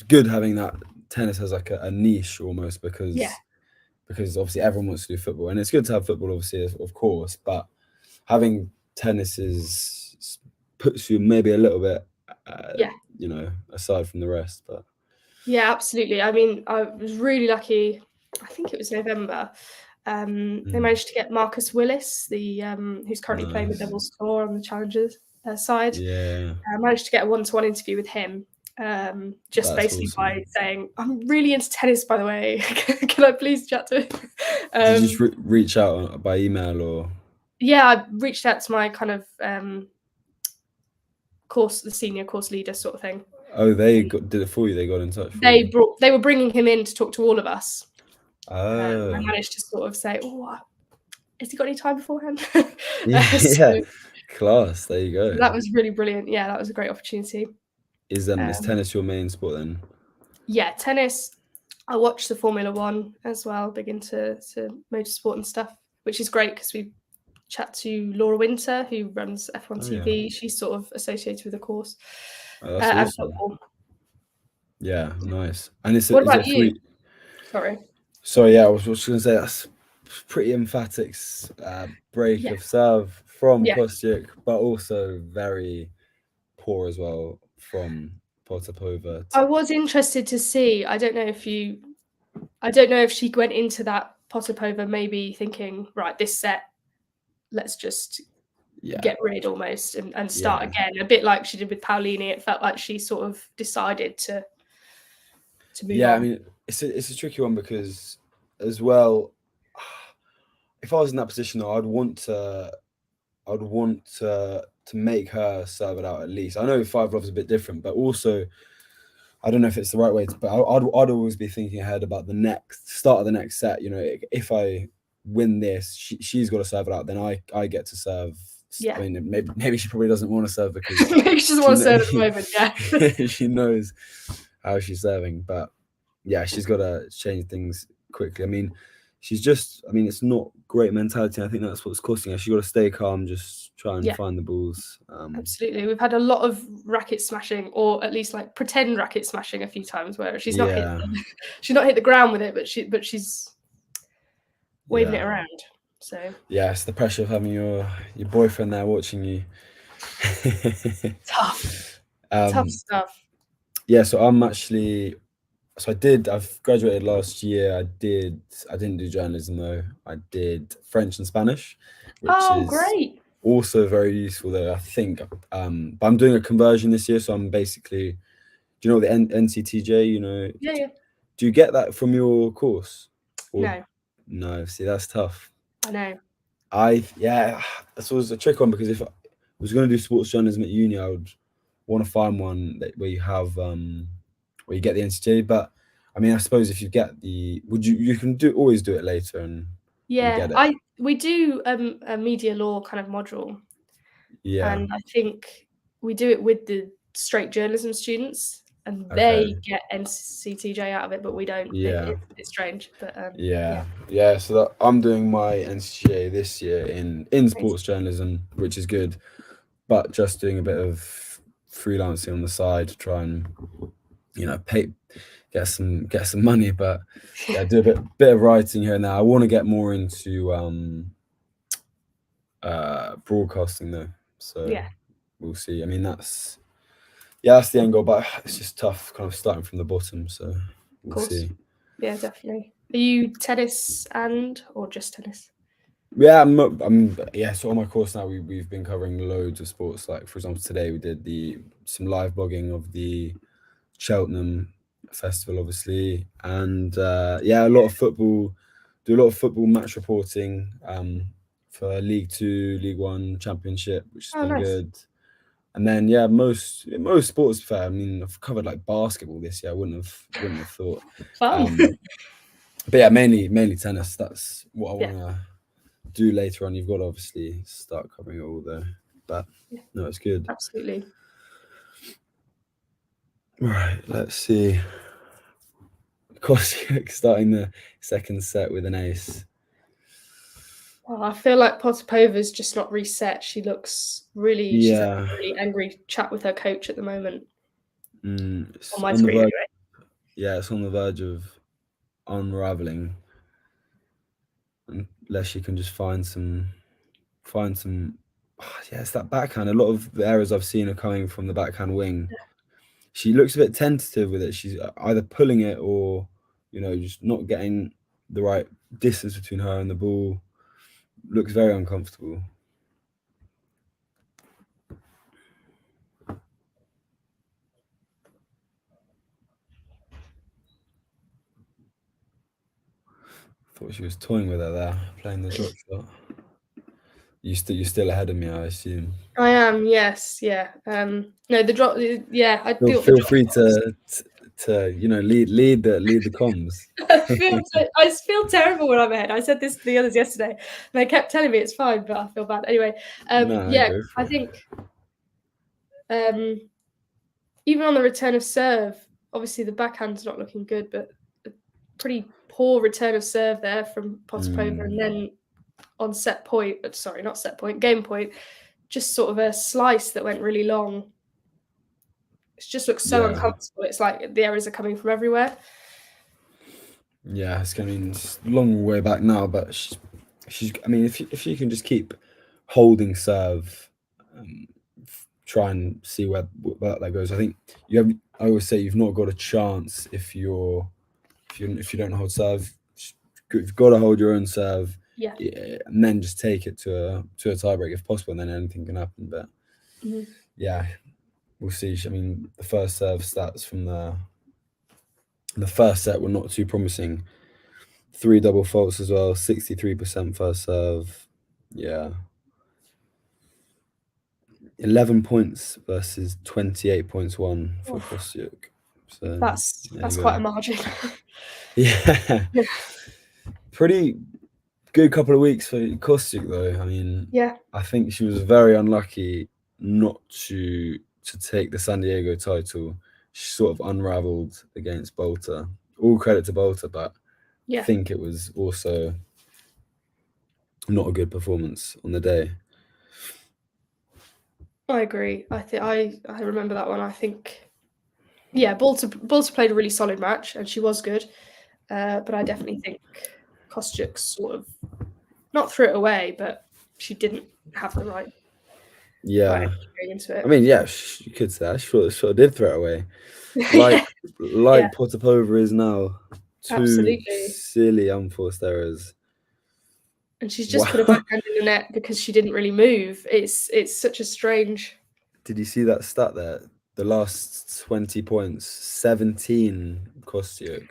[SPEAKER 5] good having that tennis as like a niche almost, because obviously everyone wants to do football, and it's good to have football, obviously, of course, but having tennis puts you maybe a little bit aside from the rest. But
[SPEAKER 4] yeah, absolutely. I mean, I was really lucky. I think it was November. They managed to get Marcus Willis, who's currently playing the doubles tour on the Challengers. side.
[SPEAKER 5] Yeah.
[SPEAKER 4] I managed to get a one-to-one interview with him, just
[SPEAKER 5] That's
[SPEAKER 4] basically
[SPEAKER 5] awesome.
[SPEAKER 4] by saying, "I'm really into tennis, by the way. Can I please chat to him?"
[SPEAKER 5] Did you just reach out by email or?
[SPEAKER 4] Yeah, I reached out to my kind of the senior course leader sort of thing.
[SPEAKER 5] Oh, they did it for you. They got in touch.
[SPEAKER 4] They were bringing him in to talk to all of us.
[SPEAKER 5] Oh.
[SPEAKER 4] I managed to sort of say, "Oh, has he got any time beforehand?"
[SPEAKER 5] Yeah. Class. There you go.
[SPEAKER 4] That was really brilliant. Yeah, that was a great opportunity.
[SPEAKER 5] Is tennis your main sport then?
[SPEAKER 4] Yeah, tennis. I watch the Formula One as well, big into motorsport and stuff, which is great because we chat to Laura Winter, who runs F1 TV. Yeah. She's sort of associated with the course.
[SPEAKER 5] Oh, that's awesome.
[SPEAKER 4] Football.
[SPEAKER 5] Yeah, nice. And
[SPEAKER 4] what about you?
[SPEAKER 5] Sorry, yeah, I was just going to say that's pretty emphatic break of serve from Kostyuk, but also very poor as well from Potapova.
[SPEAKER 4] I was interested to see. I don't know if she went into that Potapova maybe thinking, right, this set, let's just get rid almost and start again. A bit like she did with Paulini. It felt like she sort of decided to move on.
[SPEAKER 5] I mean, it's a tricky one because as well, if I was in that position, though, I'd want to make her serve it out at least. I know 5-love is a bit different, but also I don't know if it's the right way to. But I'd always be thinking ahead about the start of the next set. You know, if I win this, she's got to serve it out. Then I get to serve.
[SPEAKER 4] Yeah.
[SPEAKER 5] I mean, maybe she probably doesn't want to serve because
[SPEAKER 4] maybe she doesn't want to serve at the moment. Yeah.
[SPEAKER 5] She knows how she's serving, but yeah, she's got to change things quickly. I mean, it's not great mentality. I think that's what's costing her. She's got to stay calm, just try and find the balls.
[SPEAKER 4] Absolutely. We've had a lot of racket smashing, or at least like pretend racket smashing a few times where she's not hit the ground with it, but she's waving it around. So
[SPEAKER 5] yeah, it's the pressure of having your boyfriend there watching you.
[SPEAKER 4] Tough. Tough stuff.
[SPEAKER 5] Yeah, so I've graduated last year. I didn't do journalism though. I did French and Spanish, which is
[SPEAKER 4] great.
[SPEAKER 5] Also very useful though, I think. But I'm doing a conversion this year, so I'm basically, do you know the NCTJ, you know?
[SPEAKER 4] Yeah.
[SPEAKER 5] Do you get that from your course?
[SPEAKER 4] No.
[SPEAKER 5] No, see, that's tough.
[SPEAKER 4] I know.
[SPEAKER 5] That's always a trick one, because if I was going to do sports journalism at uni, I would want to find one where you have where you get the NCJ. But I mean, I suppose if you get you can always do it later and get it.
[SPEAKER 4] We do a media law kind of module. Yeah. And I think we do it with the straight journalism students, and they get NCTJ out of it, but we don't.
[SPEAKER 5] Yeah.
[SPEAKER 4] It's strange, but
[SPEAKER 5] so I'm doing my NCTJ this year in sports journalism, which is good, but just doing a bit of freelancing on the side to try and, you know, get some money, but do a bit of writing here and there. I want to get more into broadcasting though, so we'll see. I mean, that's the end goal, but it's just tough kind of starting from the bottom, so we'll see.
[SPEAKER 4] Yeah, definitely. Are you tennis or just tennis?
[SPEAKER 5] Yeah, so on my course now we've been covering loads of sports. Like, for example, today we did some live blogging of the Cheltenham Festival, obviously, and a lot of football. Do a lot of football match reporting for League 2, League 1, Championship, which has been good. And then most sports, fair. I mean, I've covered like basketball this year. I wouldn't have thought.
[SPEAKER 4] Fun.
[SPEAKER 5] But yeah, mainly tennis. That's what I want to do later on. You've got to obviously start covering it all though. But no, it's good.
[SPEAKER 4] Absolutely.
[SPEAKER 5] Right, let's see. Kostyuk starting the second set with an ace.
[SPEAKER 4] Well, I feel like Potapova's just not reset. She looks really, she's having a really angry chat with her coach at the moment. On my screen, anyway.
[SPEAKER 5] Yeah, it's on the verge of unraveling, unless she can just find some. It's that backhand. A lot of the errors I've seen are coming from the backhand wing. Yeah. She looks a bit tentative with it. She's either pulling it or, you know, just not getting the right distance between her and the ball. Looks very uncomfortable. Thought she was toying with her there, playing the drop shot. You're still ahead of me, I assume.
[SPEAKER 4] I am, yes, yeah. No, the drop, yeah. I
[SPEAKER 5] Feel free to lead the comms.
[SPEAKER 4] I feel terrible when I'm ahead. I said this to the others yesterday, and they kept telling me it's fine, but I feel bad anyway.
[SPEAKER 5] No,
[SPEAKER 4] yeah,
[SPEAKER 5] go for
[SPEAKER 4] I
[SPEAKER 5] it.
[SPEAKER 4] think even on the return of serve, obviously the backhand's not looking good, but a pretty poor return of serve there from Potapova, and then on game point, just sort of a slice that went really long. It just looks so uncomfortable. It's like the errors are coming from everywhere.
[SPEAKER 5] Yeah, it's a long way back now, but she's. I mean, if you can just keep holding serve, try and see where that goes. I think I always say you've not got a chance if you don't hold serve. You've got to hold your own serve.
[SPEAKER 4] Yeah,
[SPEAKER 5] and then just take it to a tiebreak if possible, and then anything can happen. But yeah, we'll see. I mean, the first serve stats from the first set were not too promising. 3 double faults as well, 63% first serve. Yeah. 11 points versus 28 points won for Kostyuk. So
[SPEAKER 4] that's quite a margin.
[SPEAKER 5] yeah. Pretty good couple of weeks for Kostyuk though. I mean,
[SPEAKER 4] yeah,
[SPEAKER 5] I think she was very unlucky not to take the San Diego title. She sort of unraveled against Bolter. All credit to Bolter, but I think it was also not a good performance on the day.
[SPEAKER 4] I agree. I remember that one. I think, yeah, Bolter played a really solid match, and she was good. But I definitely think Kostyuk sort of not threw it away, but she didn't have the right.
[SPEAKER 5] Yeah,
[SPEAKER 4] going into it.
[SPEAKER 5] I mean, yeah, you could say that. She sort of did throw it away, like Potapova is now. Two
[SPEAKER 4] Absolutely.
[SPEAKER 5] silly unforced errors.
[SPEAKER 4] And she's just put a backhand in the net because she didn't really move. It's such a strange.
[SPEAKER 5] Did you see that stat there? The last 20 points, 17 Kostyuk,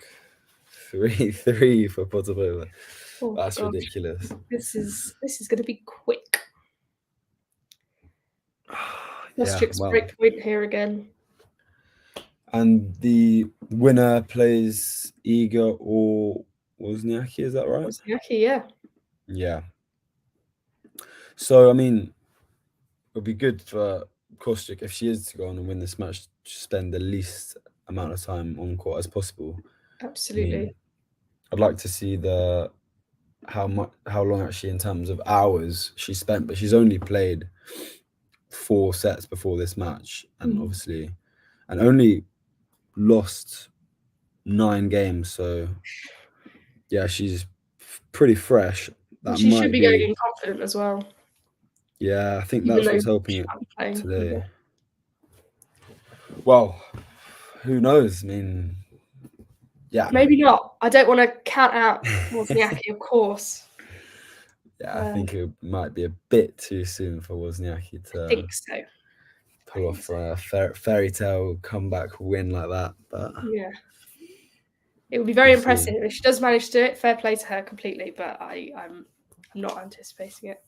[SPEAKER 5] 3 for Potapova.
[SPEAKER 4] Oh,
[SPEAKER 5] That's
[SPEAKER 4] gosh.
[SPEAKER 5] ridiculous.
[SPEAKER 4] This is going to be quick.
[SPEAKER 5] Kostyuk's
[SPEAKER 4] break point here again.
[SPEAKER 5] And the winner plays Iga or Wozniacki, is that right?
[SPEAKER 4] Wozniacki, yeah.
[SPEAKER 5] Yeah. So, I mean, it would be good for Kostyuk, if she is to go on and win this match, to spend the least amount of time on court as possible.
[SPEAKER 4] Absolutely.
[SPEAKER 5] I mean, I'd like to see how long actually in terms of hours she spent, but she's only played 4 sets before this match, and obviously, and only lost 9 games. So yeah, she's pretty fresh. That
[SPEAKER 4] she
[SPEAKER 5] might
[SPEAKER 4] should be going in confident as well.
[SPEAKER 5] Yeah, I think that's what's helping it today.
[SPEAKER 4] Yeah.
[SPEAKER 5] Well, who knows? I mean, yeah.
[SPEAKER 4] Maybe not. I don't want to count out Wozniacki, of course.
[SPEAKER 5] Yeah, I think it might be a bit too soon for Wozniacki to
[SPEAKER 4] think so.
[SPEAKER 5] pull off a fairy tale comeback win like that. But
[SPEAKER 4] yeah, it would be very impressive if she does manage to do it. Fair play to her completely, but I'm not anticipating it.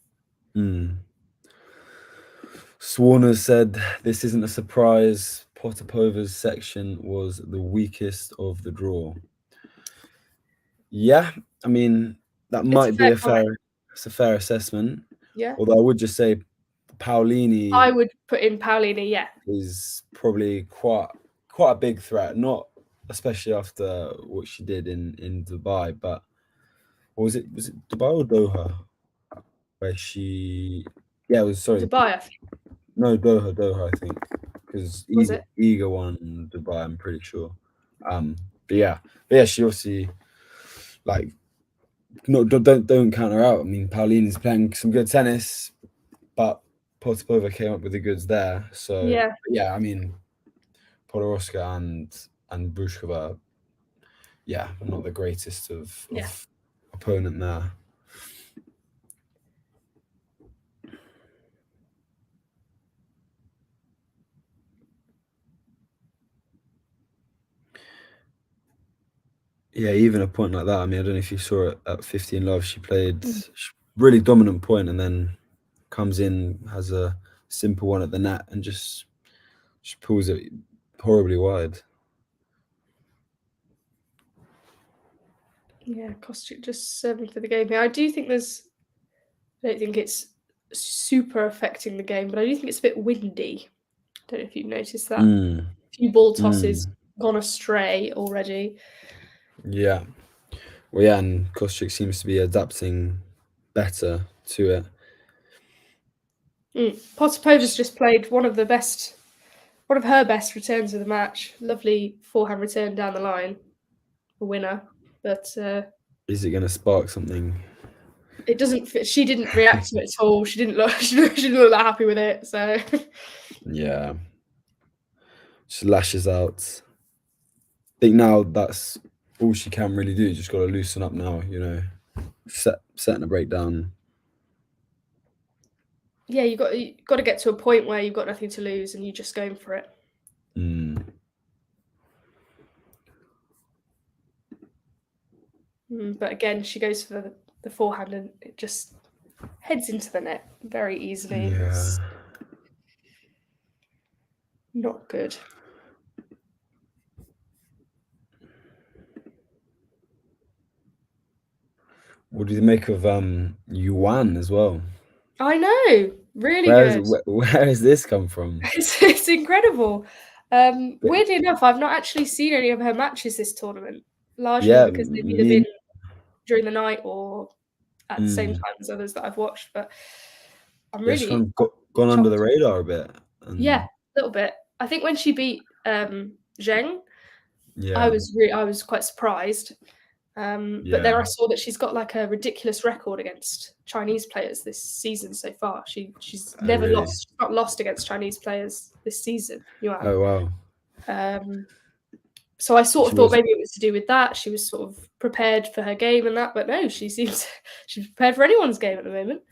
[SPEAKER 5] Swarner said this isn't a surprise. Potapova's section was the weakest of the draw. Yeah, I mean that might be a fair assessment.
[SPEAKER 4] Yeah.
[SPEAKER 5] Although I would just say Paolini.
[SPEAKER 4] I would put in Paolini. Yeah.
[SPEAKER 5] Is probably quite a big threat. Not especially after what she did in Dubai, but was it Dubai or Doha? Where she, it was
[SPEAKER 4] Dubai, I think.
[SPEAKER 5] No, Doha, I think, because Iga won Dubai, I'm pretty sure. But yeah, she obviously don't count her out. I mean, Paolini's playing some good tennis, but Potapova came up with the goods there. So yeah, I mean, Podoroska and Brushkova, not the greatest of opponent there. Yeah, even a point like that. I mean, I don't know if you saw it at 15 love. She played really dominant point and then comes in, has a simple one at the net and just pulls it horribly wide.
[SPEAKER 4] Yeah, Kostyuk just serving for the game here. I don't think it's super affecting the game, but I do think it's a bit windy. I don't know if you've noticed that. A few ball tosses gone astray already.
[SPEAKER 5] Yeah. Well, yeah, and Kostyuk seems to be adapting better to it.
[SPEAKER 4] Potapova's just played one of her best returns of the match. Lovely forehand return down the line, a winner. But
[SPEAKER 5] is it going to spark something?
[SPEAKER 4] It doesn't. She didn't react to it at all. She didn't look. She didn't look that happy with it. So
[SPEAKER 5] yeah, she lashes out. I think now that's all she can really do. Just got to loosen up now. You know, setting a breakdown.
[SPEAKER 4] Yeah, you got to get to a point where you've got nothing to lose and you're just going for it. But again, she goes for the forehand and it just heads into the net very easily.
[SPEAKER 5] Yeah.
[SPEAKER 4] It's not good.
[SPEAKER 5] What do you make of Yuan as well?
[SPEAKER 4] I know, really good.
[SPEAKER 5] Where has this come from?
[SPEAKER 4] It's incredible. Weirdly enough, I've not actually seen any of her matches this tournament, largely because they've either been during the night or at the same time as others that I've watched. But I'm really
[SPEAKER 5] she's kind of gone under the radar a bit.
[SPEAKER 4] Yeah, a little bit. I think when she beat Zheng, I was quite surprised. But then I saw that she's got like a ridiculous record against Chinese players this season so far. She's never lost. She's not lost against Chinese players this season. Yuan.
[SPEAKER 5] Oh wow.
[SPEAKER 4] So I sort of thought maybe it was to do with that. She was sort of prepared for her game and that, but no, she seems she's prepared for anyone's game at the moment.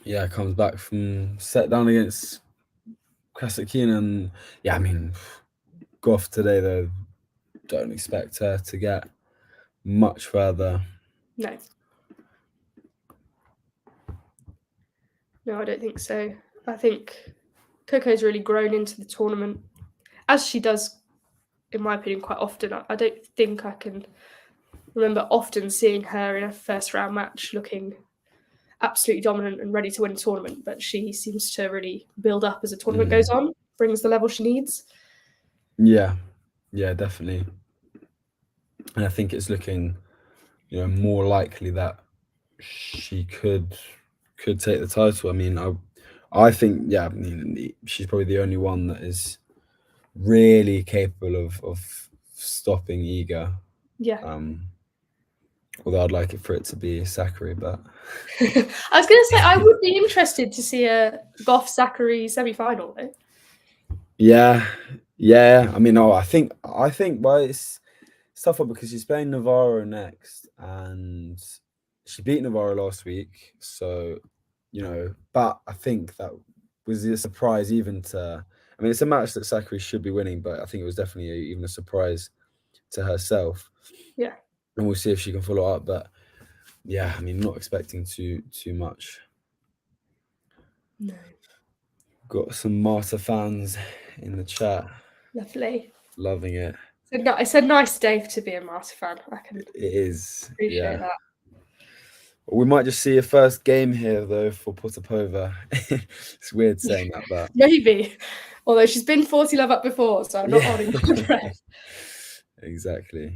[SPEAKER 5] Yeah, comes back from set down against Kostyuk, and yeah, I mean, Goff today though, don't expect her to get much further.
[SPEAKER 4] No, I don't think so. I think Coco's really grown into the tournament, as she does, in my opinion, quite often. I don't think I can remember often seeing her in a first round match looking absolutely dominant and ready to win a tournament, but she seems to really build up as the tournament goes on, brings the level she needs.
[SPEAKER 5] Yeah, definitely. And I think it's looking, more likely that she could take the title. I mean, I think, I mean, she's probably the only one that is really capable of stopping Iga.
[SPEAKER 4] Yeah.
[SPEAKER 5] Although I'd like it for it to be Sakkari, but
[SPEAKER 4] I was going to say I would be interested to see a Goff Sakkari semi-final though.
[SPEAKER 5] Yeah. I mean, I think, but it's tougher because she's playing Navarro next, and she beat Navarro last week. So, but I think that was a surprise even to. I mean, it's a match that Sakkari should be winning, but I think it was definitely even a surprise to herself.
[SPEAKER 4] Yeah.
[SPEAKER 5] And we'll see if she can follow up. But yeah, I mean, not expecting too much.
[SPEAKER 4] No.
[SPEAKER 5] Got some Marta fans in the chat.
[SPEAKER 4] Lovely.
[SPEAKER 5] Loving it.
[SPEAKER 4] It's a nice day to be a Marta fan. It
[SPEAKER 5] is.
[SPEAKER 4] Appreciate that.
[SPEAKER 5] We might just see a first game here, though, for Potapova. It's weird saying that, but
[SPEAKER 4] maybe. Although she's been 40 love up before, so I'm not holding my breath.
[SPEAKER 5] Exactly.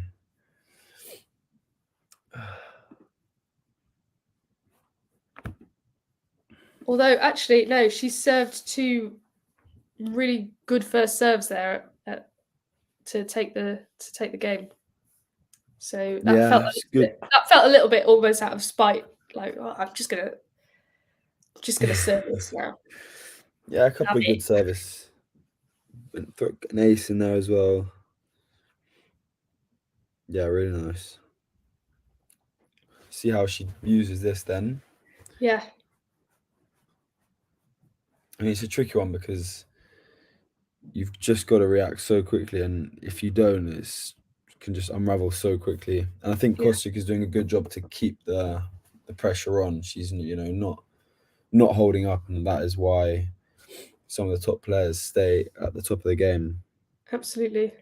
[SPEAKER 4] Although, actually, no, she served 2 really good first serves there to take the game. So that felt a little bit almost out of spite. Like, I'm just gonna serve this now.
[SPEAKER 5] Yeah, a couple of good service. Throw an ace in there as well. Yeah, really nice. See how she uses this then.
[SPEAKER 4] Yeah.
[SPEAKER 5] I mean, it's a tricky one because you've just got to react so quickly, and if you don't, it's can just unravel so quickly. And I think Kostyuk is doing a good job to keep the pressure on. She's, you know, not holding up, and that is why some of the top players stay at the top of the game.
[SPEAKER 4] Absolutely.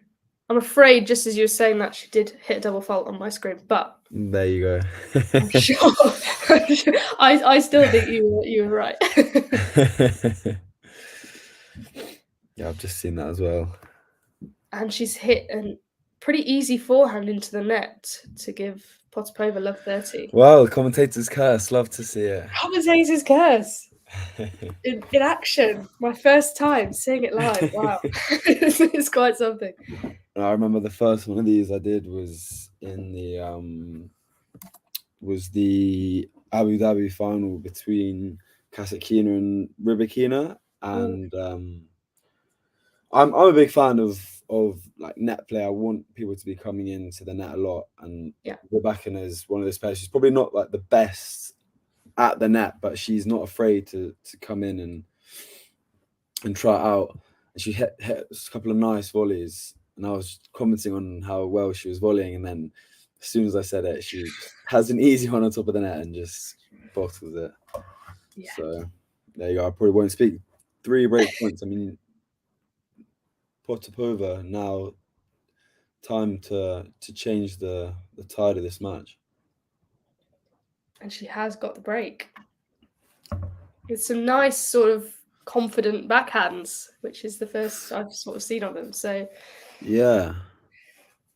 [SPEAKER 4] I'm afraid, just as you were saying that, she did hit a double fault on my screen, but
[SPEAKER 5] there you go.
[SPEAKER 4] I'm sure. I still think you were right.
[SPEAKER 5] Yeah, I've just seen that as well.
[SPEAKER 4] And she's hit a pretty easy forehand into the net to give Potapova love 30.
[SPEAKER 5] Wow, the commentator's curse. Love to see it.
[SPEAKER 4] Commentator's curse. In action. My first time seeing it live. Wow. It's quite something.
[SPEAKER 5] I remember the first one of these I did was in the Abu Dhabi final between Kasatkina and Rybakina, and I'm a big fan of like net play. I want people to be coming into the net a lot, and Rybakina is one of those players. She's probably not like the best at the net, but she's not afraid to come in and try it out. And she hit a couple of nice volleys, and I was commenting on how well she was volleying, and then as soon as I said it, she has an easy one on top of the net and just bottles it. Yeah. So there you go. I probably won't speak. 3 break points. I mean, Potapova now. Time to change the tide of this match.
[SPEAKER 4] And she has got the break. It's some nice sort of confident backhands, which is the first I've sort of seen on them. So
[SPEAKER 5] yeah,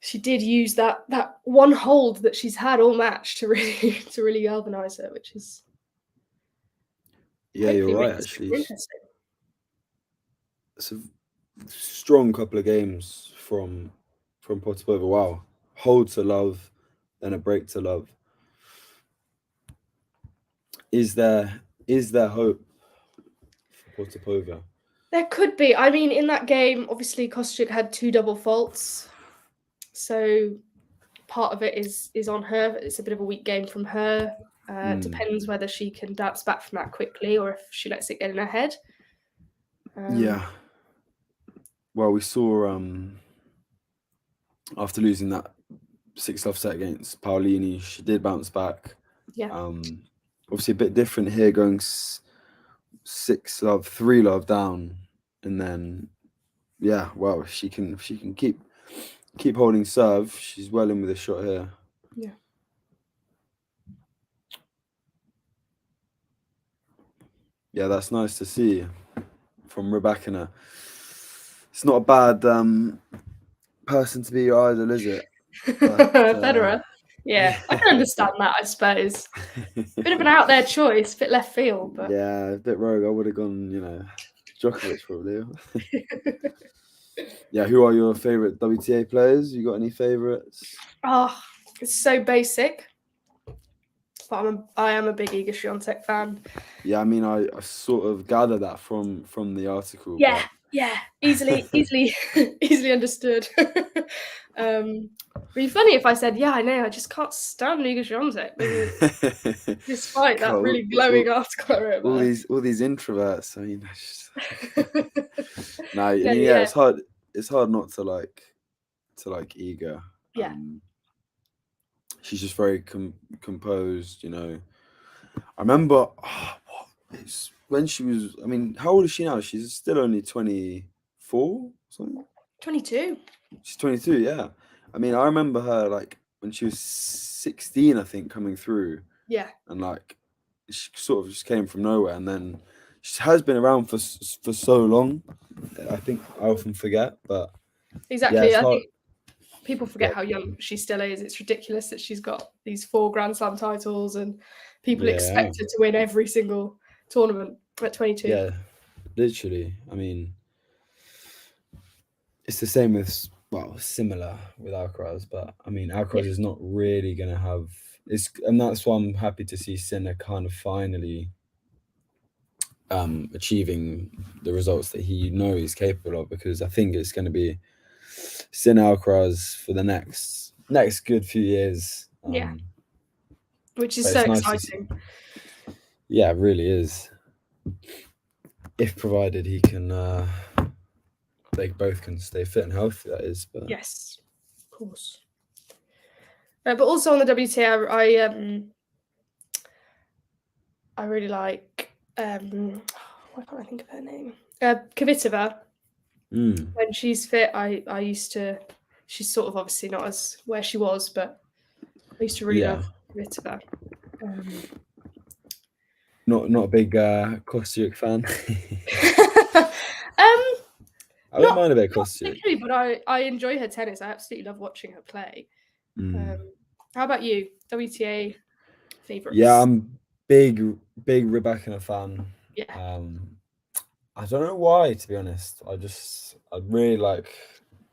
[SPEAKER 4] she did use that one hold that she's had all match to really galvanise her, which is
[SPEAKER 5] you're right. Actually, interesting. It's a strong couple of games from Potapova. Wow, hold to love, then a break to love. Is there hope for Potapova?
[SPEAKER 4] There could be. I mean, in that game, obviously Kostyuk had 2 double faults, so part of it is on her. It's a bit of a weak game from her. Depends whether she can bounce back from that quickly or if she lets it get in her head.
[SPEAKER 5] Yeah. Well, we saw after losing that 6-love set against Paolini, she did bounce back.
[SPEAKER 4] Yeah.
[SPEAKER 5] Obviously a bit different here, going 6-love, 3-love down, and then well, she can keep holding serve. She's well in with a shot here.
[SPEAKER 4] Yeah.
[SPEAKER 5] Yeah, that's nice to see from Rybakina. It's not a bad person to be your idol, is it?
[SPEAKER 4] But, Federer. Yeah, I can understand that, I suppose. Bit of an out there choice, bit left field, but
[SPEAKER 5] yeah, a bit rogue. I would have gone, Djokovic probably. Yeah, who are your favourite WTA players? You got any favourites?
[SPEAKER 4] Oh, it's so basic. But I am a big Iga Świątek fan.
[SPEAKER 5] Yeah, I mean, I sort of gathered that from the article.
[SPEAKER 4] Yeah, easily understood. It'd be funny if I said, I know, I just can't stand Iga Świątek, despite that really glowing article I wrote about.
[SPEAKER 5] All these introverts. I mean, no, I mean, it's hard. It's hard not to like Iga.
[SPEAKER 4] Yeah.
[SPEAKER 5] She's just very composed, I remember when she was. I mean, how old is she now? She's still only 24, something.
[SPEAKER 4] 22.
[SPEAKER 5] She's 22. Yeah. I mean, I remember her like when she was 16, I think, coming through.
[SPEAKER 4] Yeah.
[SPEAKER 5] And like, she sort of just came from nowhere, and then she has been around for so long. I think I often forget, but
[SPEAKER 4] exactly. Yeah, I think people forget how young she still is. It's ridiculous that she's got these 4 Grand Slam titles, and people expect her to win every single tournament at 22.
[SPEAKER 5] Yeah, literally. I mean, it's the same with, similar with Alcaraz, but I mean, Alcaraz is not really going to have and that's why I'm happy to see Sinner kind of finally achieving the results that he knows he's capable of, because I think it's going to be Sinner Alcaraz for the next good few years.
[SPEAKER 4] Which is so exciting.
[SPEAKER 5] Yeah, it really is. If provided he can, they both can stay fit and healthy. That is. But
[SPEAKER 4] yes, of course. But also on the WTA, I really like. Why can't I think of her name? Kvitova. When she's fit, I used to. She's sort of obviously not as where she was, but I used to really love Kvitova.
[SPEAKER 5] Not a big Kostyuk fan. I don't mind a bit of Kostyuk,
[SPEAKER 4] but I enjoy her tennis. I absolutely love watching her play. How about you? WTA favorites?
[SPEAKER 5] Yeah, I'm big Rebecca fan.
[SPEAKER 4] Yeah.
[SPEAKER 5] I don't know why, to be honest. I really like.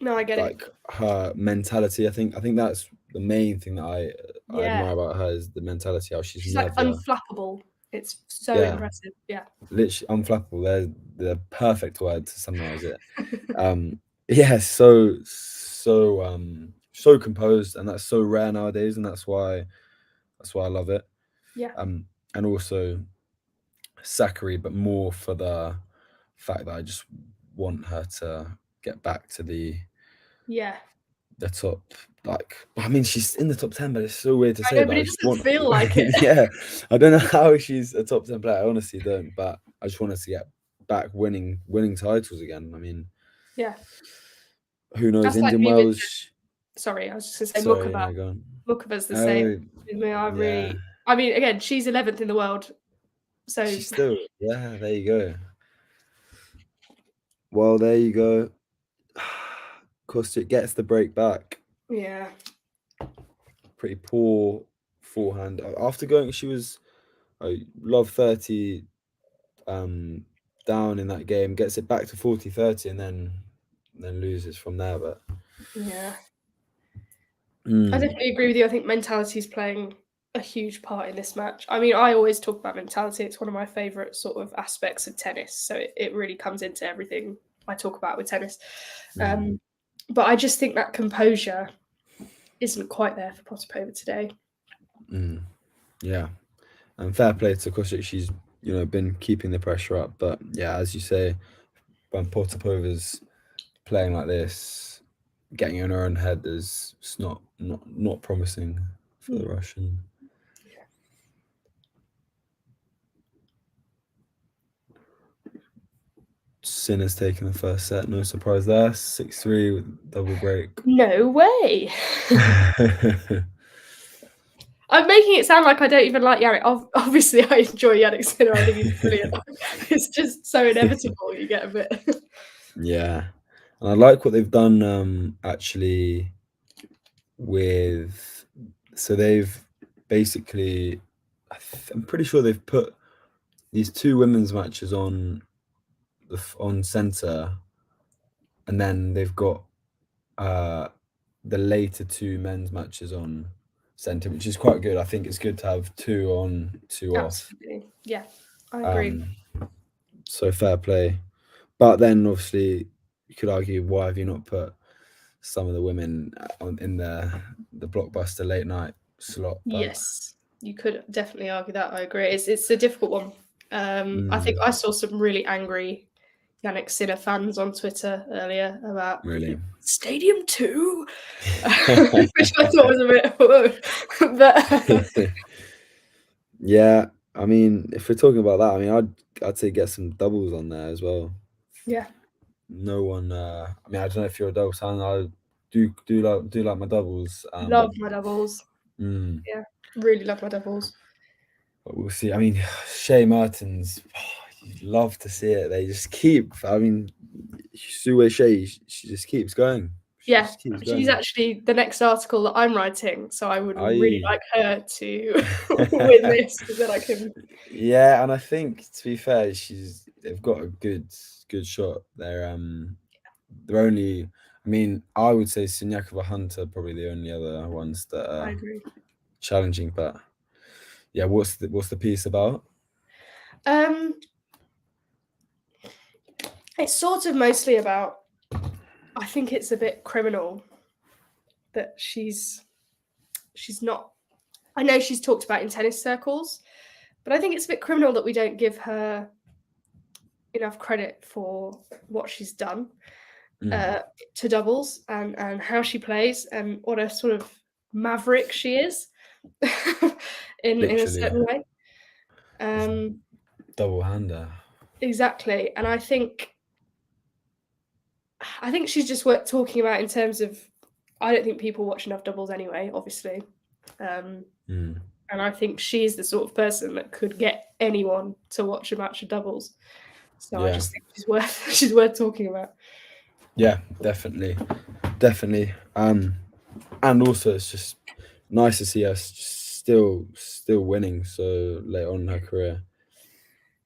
[SPEAKER 4] No, I get
[SPEAKER 5] like her mentality. I think that's the main thing that I admire about her is the mentality. How she's never,
[SPEAKER 4] like unflappable. It's so impressive. Yeah,
[SPEAKER 5] literally unflappable. They're the perfect word to summarize it. Yeah, so composed, and that's so rare nowadays, and that's why I love it.
[SPEAKER 4] Yeah.
[SPEAKER 5] And also Zachary, but more for the fact that I just want her to get back to the top. Like, I mean, she's in the top 10, but it's so weird to say.
[SPEAKER 4] I know, but it doesn't feel like it.
[SPEAKER 5] Yeah, I don't know how she's a top 10 player. I honestly don't. But I just want her to get back winning titles again. I mean,
[SPEAKER 4] yeah.
[SPEAKER 5] Who knows?
[SPEAKER 4] That's
[SPEAKER 5] Indian
[SPEAKER 4] like
[SPEAKER 5] Wells.
[SPEAKER 4] Sorry, I was just going to say Mukova. Mukova's the same. I mean, again, she's 11th in the world. So
[SPEAKER 5] she's still, there you go. Well, there you go. Kostyuk gets the break back.
[SPEAKER 4] Yeah.
[SPEAKER 5] Pretty poor forehand. After going, she was love 30 down in that game, gets it back to 40-30 and then loses from there. But
[SPEAKER 4] yeah. I definitely agree with you. I think mentality is playing a huge part in this match. I mean, I always talk about mentality. It's one of my favorite sort of aspects of tennis. So it really comes into everything I talk about with tennis. But I just think that composure isn't quite there for Potapova today.
[SPEAKER 5] Yeah, and fair play to Kostyuk. She's been keeping the pressure up, but yeah, as you say, when Potapova's playing like this, getting in her own head is not promising for the Russian. Sinner's taking the first set, no surprise there. 6-3 with double break.
[SPEAKER 4] No way. I'm making it sound like I don't even like Yannick. Obviously, I enjoy Yannick Sinner. I think he's brilliant. It's just so inevitable. You get a bit.
[SPEAKER 5] Yeah, and I like what they've done actually with. So they've basically, I'm pretty sure they've put these 2 women's matches on center, and then they've got the later 2 men's matches on center, which is quite good. I think it's good to have 2 on, 2 off.
[SPEAKER 4] Yeah, I agree.
[SPEAKER 5] So fair play, but then obviously you could argue, why have you not put some of the women in the blockbuster late night slot? But
[SPEAKER 4] yes, you could definitely argue that. I agree. It's a difficult one. I think I saw some really angry Yannick Sinner fans on Twitter earlier about Stadium 2, which I thought was a bit. But
[SPEAKER 5] yeah, I mean, if we're talking about that, I mean, I'd say get some doubles on there as well.
[SPEAKER 4] Yeah.
[SPEAKER 5] No one. I mean, I don't know if you're a doubles fan. I do like my doubles.
[SPEAKER 4] Love my doubles. Yeah, really love my doubles.
[SPEAKER 5] But we'll see. I mean, Shea Mertens, you'd love to see it. They just keep. I mean, Sue Shea, she just keeps going.
[SPEAKER 4] She's actually the next article that I'm writing, so I would really like her to win this, because then I can.
[SPEAKER 5] Yeah, and I think, to be fair, they've got a good shot. They're only. I mean, I would say Siniakova, Hunter probably the only other ones that are challenging. But yeah, what's the piece about?
[SPEAKER 4] It's sort of mostly about. I think it's a bit criminal that she's not. I know she's talked about in tennis circles, but I think it's a bit criminal that we don't give her enough credit for what she's done to doubles and how she plays and what a sort of maverick she is in a certain way.
[SPEAKER 5] Double-hander.
[SPEAKER 4] Exactly. And I think she's just worth talking about in terms of, I don't think people watch enough doubles anyway, obviously. And I think she's the sort of person that could get anyone to watch a match of doubles. So I just think she's worth talking about.
[SPEAKER 5] Yeah, definitely. And also it's just nice to see her still winning so late on in her career.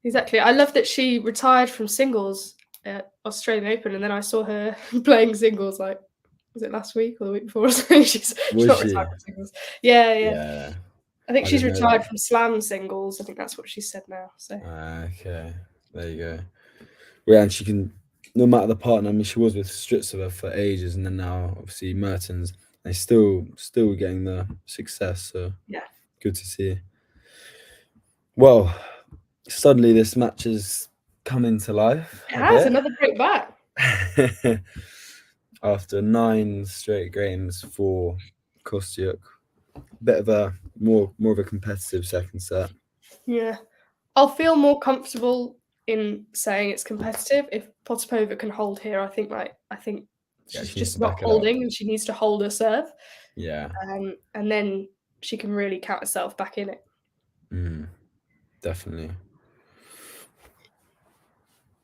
[SPEAKER 4] Exactly. I love that she retired from singles at Australian Open, and then I saw her playing singles, like, was it last week or the week before? She's not retired from singles. Yeah. I think she's retired from slam singles. I think that's what she said now. So
[SPEAKER 5] okay, there you go. Yeah, and she can, no matter the partner. I mean, she was with Stritzova for ages, and then now obviously Mertens. They're still getting the success. So
[SPEAKER 4] yeah,
[SPEAKER 5] good to see. Well, suddenly this match has come into life.
[SPEAKER 4] It has another break back.
[SPEAKER 5] After 9 straight games for Kostyuk, bit of a more of a competitive second set.
[SPEAKER 4] Yeah, I'll feel more comfortable in saying it's competitive if Potapova can hold here. I think she's just not holding, and she needs to hold her serve.
[SPEAKER 5] Yeah.
[SPEAKER 4] And then she can really count herself back in it.
[SPEAKER 5] Definitely.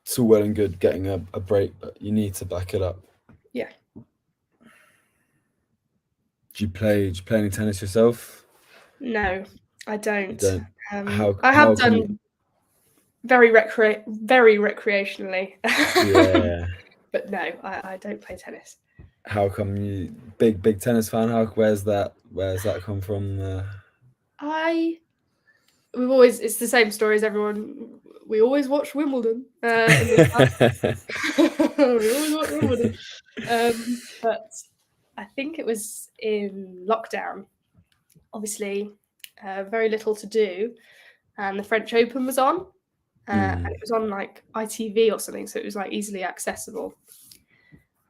[SPEAKER 5] It's all well and good getting a break, but you need to back it up.
[SPEAKER 4] Yeah.
[SPEAKER 5] Do you play any tennis yourself?
[SPEAKER 4] No, I don't.
[SPEAKER 5] You don't?
[SPEAKER 4] I have done very recreationally.
[SPEAKER 5] Yeah.
[SPEAKER 4] But no, I don't play tennis.
[SPEAKER 5] How come you big tennis fan? Where's that come from?
[SPEAKER 4] It's the same story as everyone. We always watch Wimbledon. We always watch Wimbledon. But I think it was in lockdown. Obviously, very little to do, and the French Open was on, and it was on like ITV or something, so it was like easily accessible.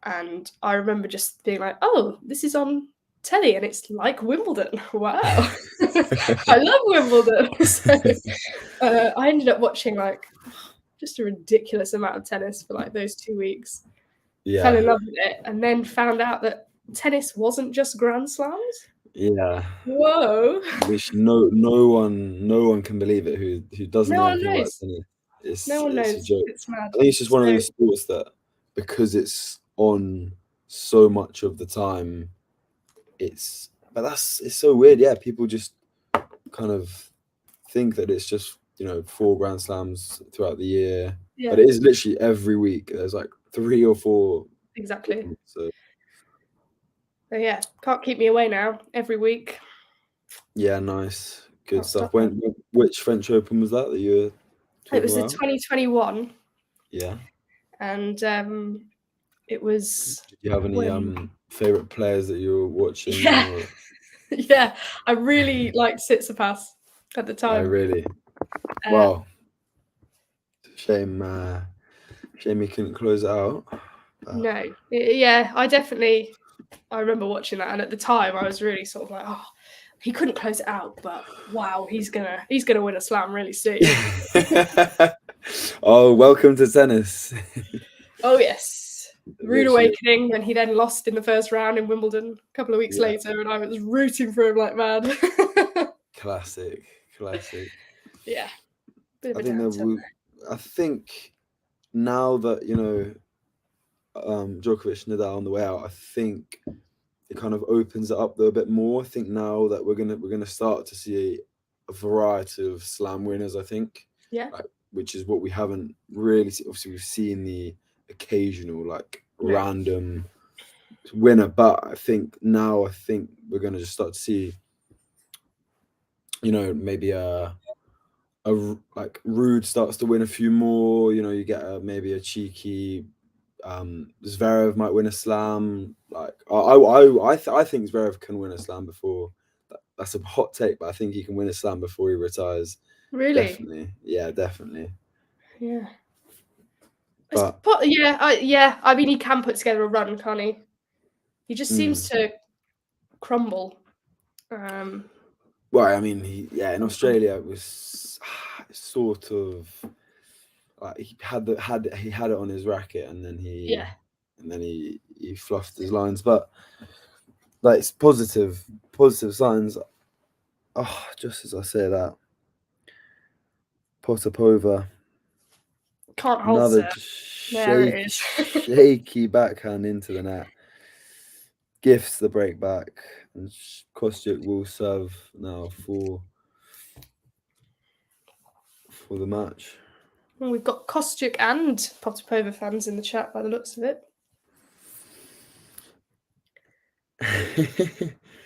[SPEAKER 4] And I remember just being like, "Oh, this is on telly, and it's like Wimbledon. Wow, I love Wimbledon." So I ended up watching like just a ridiculous amount of tennis for like those 2 weeks.
[SPEAKER 5] Yeah.
[SPEAKER 4] Fell in love with it, and then found out that tennis wasn't just Grand Slams.
[SPEAKER 5] Yeah.
[SPEAKER 4] Whoa.
[SPEAKER 5] Which no one can believe it who doesn't know anything about tennis.
[SPEAKER 4] No one knows.
[SPEAKER 5] It's a joke.
[SPEAKER 4] It's mad.
[SPEAKER 5] I think it's just one of those sports that, because it's on so much of the time, it's so weird. Yeah, people just kind of think that it's just 4 Grand Slams throughout the year, but it is literally every week. There's like 3 or 4.
[SPEAKER 4] Exactly. So yeah, can't keep me away now. Every week.
[SPEAKER 5] Yeah, nice, good stuff. Which French Open was that you were talking
[SPEAKER 4] It was the 2021.
[SPEAKER 5] Yeah.
[SPEAKER 4] And it was.
[SPEAKER 5] Did you have any favorite players that you were watching?
[SPEAKER 4] Yeah. Yeah, I really liked Tsitsipas at the time.
[SPEAKER 5] Oh, really? Wow. Shame he couldn't close it out.
[SPEAKER 4] No. Yeah, I remember watching that, and at the time I was really sort of like, oh, he couldn't close it out, but wow, he's gonna win a slam really soon.
[SPEAKER 5] Oh, welcome to tennis.
[SPEAKER 4] Oh yes. Rude awakening when he then lost in the first round in Wimbledon a couple of weeks later, and I was rooting for him like mad.
[SPEAKER 5] Classic.
[SPEAKER 4] Yeah.
[SPEAKER 5] I think now that Djokovic Nadal on the way out, I think it kind of opens it up though a bit more. I think now that we're gonna start to see a variety of slam winners. I think, which is what we haven't really seen. Obviously, we've seen the occasional random winner, but I think we're gonna just start to see, maybe like Rude starts to win a few more. You get maybe a cheeky. Zverev might win a slam. Like I think Zverev can win a slam before. That's a hot take, but I think he can win a slam before he retires.
[SPEAKER 4] Really?
[SPEAKER 5] Definitely. Yeah, definitely.
[SPEAKER 4] Yeah.
[SPEAKER 5] But
[SPEAKER 4] I mean, he can put together a run, can't he? He just seems to crumble
[SPEAKER 5] Well, I mean, in Australia it was sort of like he had it on his racket, and then he fluffed his lines, but like it's positive signs. Oh, just as I say that, Potapova
[SPEAKER 4] can't hold
[SPEAKER 5] another shaky backhand into the net, gifts the break back, and Kostyuk will serve now for the match.
[SPEAKER 4] Well, we've got Kostyuk and Potapova fans in the chat by the looks of it.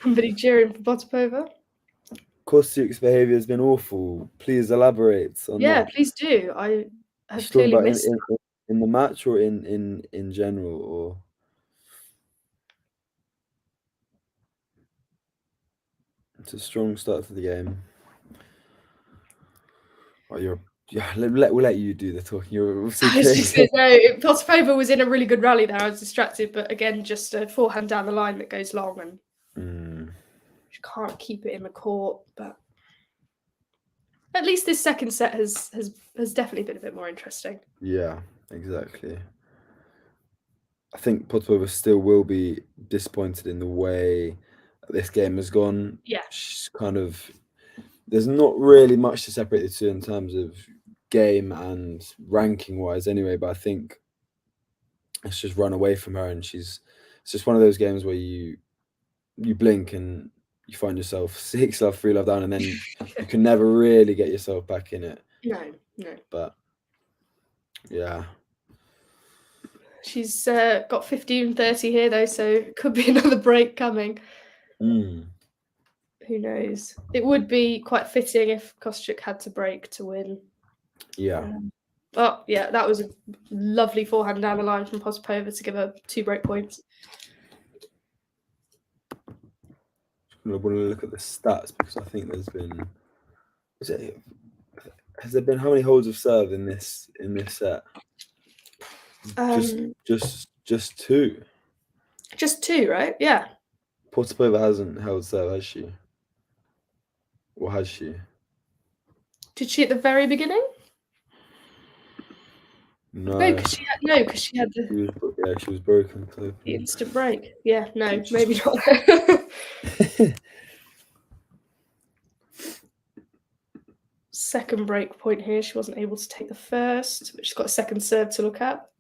[SPEAKER 4] Somebody cheering for Potapova.
[SPEAKER 5] Kostyuk's behaviour has been awful. Please elaborate on that.
[SPEAKER 4] Yeah, please do. I have clearly missed
[SPEAKER 5] in the match or in general, or it's a strong start to the game. Oh, we'll let you do the talking. You're obviously
[SPEAKER 4] Potapova was in a really good rally there. I was distracted, but again, just a forehand down the line that goes long, and she can't keep it in the court. But at least this second set has definitely been a bit more interesting.
[SPEAKER 5] Yeah, exactly. I think Potapova still will be disappointed in the way this game has gone.
[SPEAKER 4] Yeah,
[SPEAKER 5] she's kind of. There's not really much to separate the two in terms of game and ranking wise anyway, but I think it's just run away from her, and it's just one of those games where you blink and you find yourself 6-love, 3-love down, and then you can never really get yourself back in it.
[SPEAKER 4] No.
[SPEAKER 5] But yeah.
[SPEAKER 4] She's got 15-30 here though, so could be another break coming. Who knows? It would be quite fitting if Kostyuk had to break to win.
[SPEAKER 5] Yeah.
[SPEAKER 4] But yeah, that was a lovely forehand down the line from Potapova to give her 2 break points.
[SPEAKER 5] I want to look at the stats because I think there's been. Has there been how many holds of serve in this set? Just 2.
[SPEAKER 4] Just 2, right? Yeah.
[SPEAKER 5] Potapova hasn't held serve, has she? Or has she?
[SPEAKER 4] Did she at the very beginning?
[SPEAKER 5] No.
[SPEAKER 4] Because she had the.
[SPEAKER 5] She was broken.
[SPEAKER 4] The instant break. Yeah, no, maybe not. Second break point here. She wasn't able to take the first, but she's got a second serve to look at.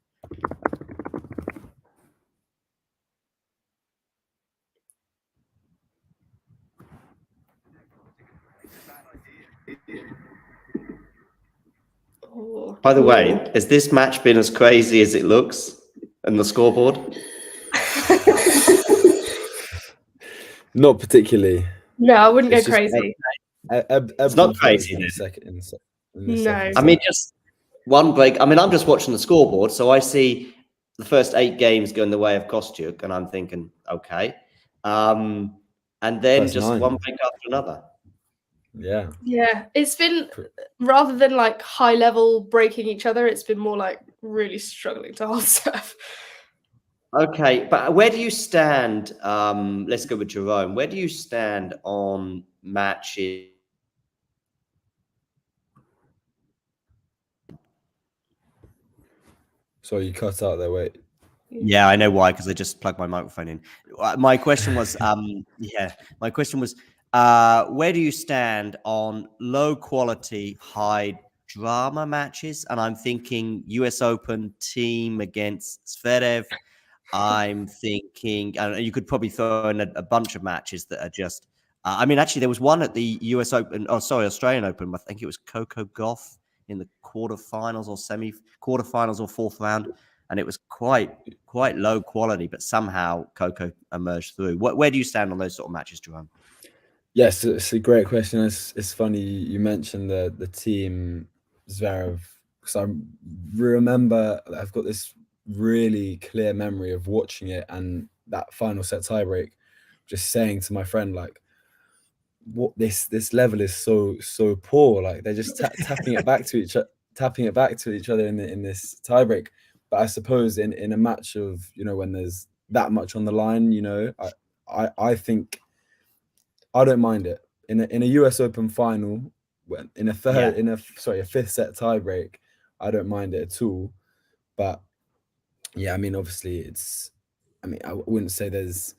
[SPEAKER 2] Oh. By the way, has this match been as crazy as it looks on the scoreboard?
[SPEAKER 5] Not particularly.
[SPEAKER 4] No, I wouldn't go crazy.
[SPEAKER 2] It's not crazy.
[SPEAKER 4] No.
[SPEAKER 2] I mean, just one break. I mean, I'm just watching the scoreboard, so I see the first 8 games going the way of Kostyuk, and I'm thinking, okay. And then that's just 9. One break after another.
[SPEAKER 5] Yeah.
[SPEAKER 4] Yeah. It's been, rather than like high level breaking each other, it's been more like really struggling to hold stuff.
[SPEAKER 2] Okay, but where do you stand? Let's go with Jerome. Where do you stand on matches?
[SPEAKER 5] So you cut out there, wait.
[SPEAKER 2] Yeah, I know why, because I just plugged my microphone in. My question was, my question was, where do you stand on low quality, high drama matches? And I'm thinking US Open team against Zverev. I'm thinking, you could probably throw in a bunch of matches that are just, I mean, actually there was one at the US Open, Australian Open. I think it was Coco Gauff in the quarterfinals or quarterfinals or 4th round. And it was quite low quality, but somehow Coco emerged through. Where do you stand on those sort of matches, Jerome?
[SPEAKER 5] Yes, it's a great question. It's funny you mentioned the team Zverev, because I remember I've got this really clear memory of watching it and that final set tiebreak, just saying to my friend, like, what this level is so poor. Like they're just tapping it back to each other in this tiebreak. But I suppose in a match of, when there's that much on the line, I think I don't mind it in a US Open final, when in a fifth set tiebreak. I don't mind it at all. But yeah, I mean, obviously, I wouldn't say there's.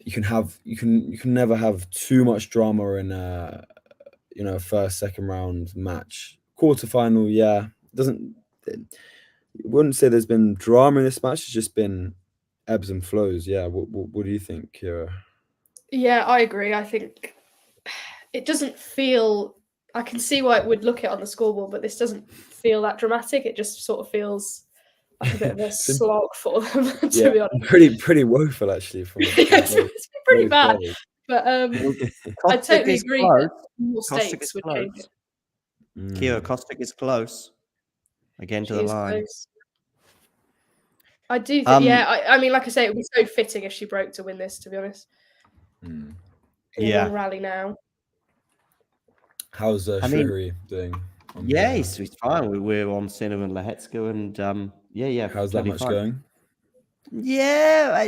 [SPEAKER 5] You can never have too much drama in a first, second round match. Quarterfinal, yeah, wouldn't say there's been drama in this match. It's just been ebbs and flows. Yeah, what do you think, Kira?
[SPEAKER 4] Yeah, I agree. I think it doesn't feel. I can see why it would look it on the scoreboard, but this doesn't feel that dramatic. It just sort of feels like a bit of a slog for them, to be honest.
[SPEAKER 5] Pretty woeful, actually.
[SPEAKER 4] It's been pretty bad. But I totally agree that more stakes would change it.
[SPEAKER 2] Kira, Kostyuk is close. Again to the line.
[SPEAKER 4] Close. I do think, I mean, like I say, it would be so fitting if she broke to win this, to be honest.
[SPEAKER 2] Yeah.
[SPEAKER 4] Rally now.
[SPEAKER 5] How's Shihori doing?
[SPEAKER 2] Yeah, he's fine. We're on Sinner and Lehetska, and yeah.
[SPEAKER 5] How's that match going?
[SPEAKER 2] Yeah,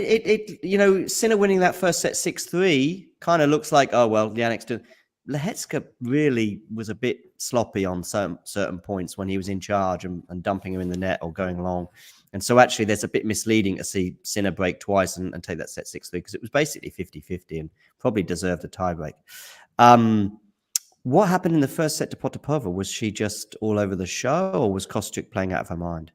[SPEAKER 2] Sinner winning that first set 6-3 kind of looks like, oh well, Yannick's doing. Lehetska really was a bit sloppy on certain points when he was in charge and dumping him in the net or going long. And so actually there's a bit misleading to see Sinner break twice and take that set 6-3 because it was basically 50-50 and probably deserved a tiebreak. What happened in the first set to Potapova? Was she just all over the show or was Kostyuk playing out of her mind?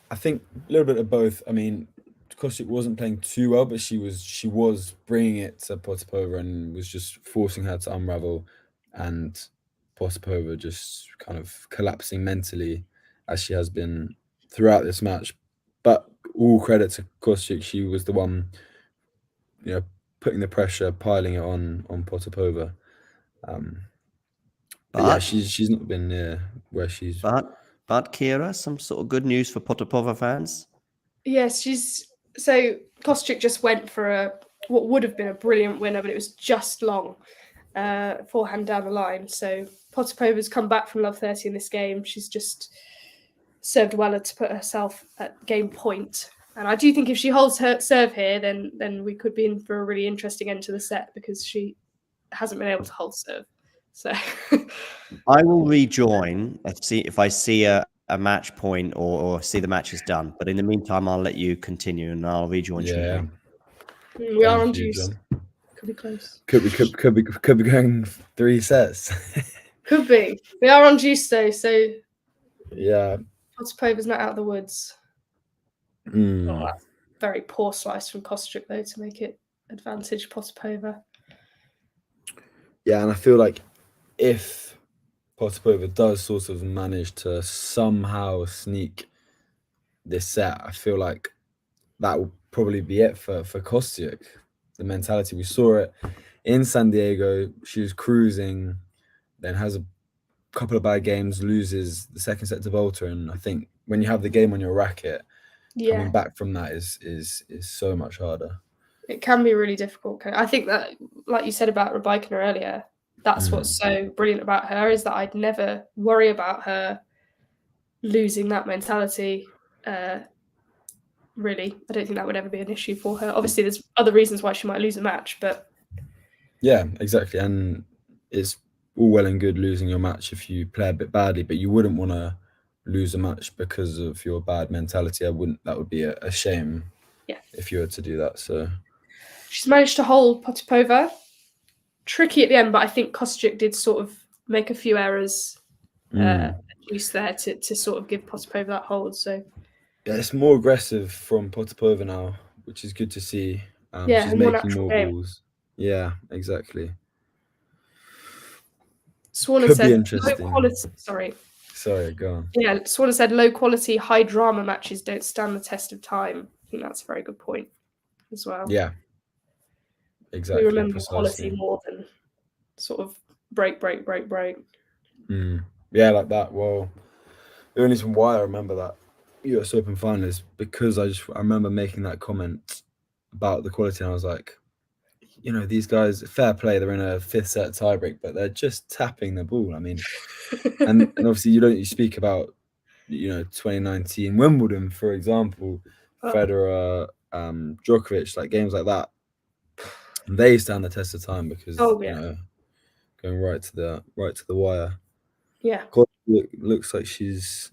[SPEAKER 5] I think a little bit of both. I mean, Kostyuk wasn't playing too well, but she was bringing it to Potapova and was just forcing her to unravel, and Potapova just kind of collapsing mentally as she has been throughout this match. But all credit to Kostyuk, she was the one, putting the pressure, piling it on Potapova. But yeah, she's not been near where she's.
[SPEAKER 2] But Kira, some sort of good news for Potapova fans.
[SPEAKER 4] Yes, so Kostyuk just went for what would have been a brilliant winner, but it was just long, forehand down the line. So Potapova's come back from love 30 in this game. She's just served well to put herself at game point. And I do think if she holds her serve here, then we could be in for a really interesting end to the set because she hasn't been able to hold serve. So
[SPEAKER 2] I will rejoin if I see a match point or see the match is done. But in the meantime, I'll let you continue and I'll rejoin you.
[SPEAKER 5] Yeah.
[SPEAKER 4] We are on juice. Could be close.
[SPEAKER 5] Could be going 3 sets.
[SPEAKER 4] Could be. We are on juice though, so
[SPEAKER 5] yeah.
[SPEAKER 4] Potapova's not out of the woods. Oh, that's a very poor slice from Kostyuk though to make it advantage Potapova.
[SPEAKER 5] Yeah, and I feel like if Potapova does sort of manage to somehow sneak this set, I feel like that will probably be it for Kostyuk. The mentality, we saw it in San Diego. She was cruising, then has a couple of bad games, loses the second set to Volta, and I think when you have the game on your racket, coming back from that is so much harder.
[SPEAKER 4] It can be really difficult. I think that, like you said about Rybakina earlier, that's what's so brilliant about her is that I'd never worry about her losing that mentality. Really, I don't think that would ever be an issue for her. Obviously, there's other reasons why she might lose a match, but
[SPEAKER 5] yeah, exactly. And it's all well and good losing your match if you play a bit badly, but you wouldn't want to lose a match because of your bad mentality. That would be a shame.
[SPEAKER 4] Yeah,
[SPEAKER 5] if you were to do that. So
[SPEAKER 4] she's managed to hold Potapova. Tricky at the end, but I think Kostyuk did sort of make a few errors use there to sort of give Potapova that hold. So
[SPEAKER 5] yeah, it's more aggressive from Potapova now, which is good to see. She's making more balls. Yeah, exactly.
[SPEAKER 4] Swana
[SPEAKER 5] Could
[SPEAKER 4] said
[SPEAKER 5] be interesting.
[SPEAKER 4] Low quality, sorry,
[SPEAKER 5] go on.
[SPEAKER 4] Yeah, Swana said low quality, high drama matches don't stand the test of time. I think that's a very good point as well.
[SPEAKER 5] Yeah. Exactly.
[SPEAKER 4] We remember quality more than sort of break.
[SPEAKER 5] Yeah, like that. Well, the only reason why I remember that US Open final is because I remember making that comment about the quality, and I was like, these guys, fair play, they're in a 5th set tiebreak, but they're just tapping the ball. I mean, and obviously you speak about 2019 Wimbledon, for example, Federer, Djokovic, like games like that. And they stand the test of time because
[SPEAKER 4] Oh, yeah.
[SPEAKER 5] you know, going right to the wire.
[SPEAKER 4] Yeah.
[SPEAKER 5] Looks like she's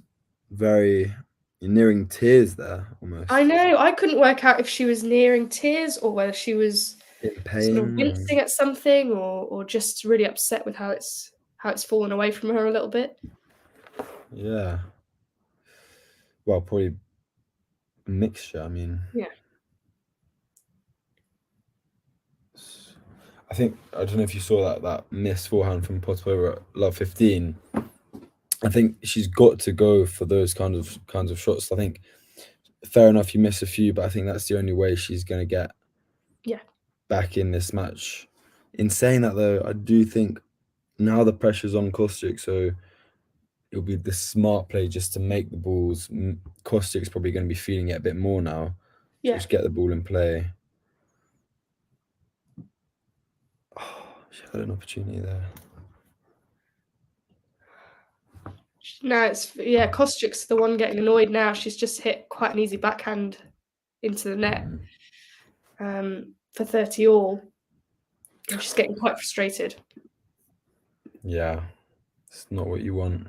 [SPEAKER 5] very nearing tears there almost.
[SPEAKER 4] I know. I couldn't work out if she was nearing tears or whether she was
[SPEAKER 5] in pain,
[SPEAKER 4] sort of wincing at something or just really upset with how it's fallen away from her a little bit.
[SPEAKER 5] Yeah. Well, probably a mixture. I mean,
[SPEAKER 4] yeah.
[SPEAKER 5] I think I don't know if you saw that miss forehand from Potapova at love 15. I think she's got to go for those kinds of shots. I think fair enough you miss a few, but I think that's the only way she's going to get back in this match. In saying that though, I do think now the pressure's on Kostyuk, so it'll be the smart play just to make the balls. Kostyuk's probably going to be feeling it a bit more now.
[SPEAKER 4] Yeah.
[SPEAKER 5] Just get the ball in play. Oh, she had an opportunity there.
[SPEAKER 4] No, Kostyuk's the one getting annoyed now. She's just hit quite an easy backhand into the net for 30 all. And she's getting quite frustrated.
[SPEAKER 5] Yeah, it's not what you want.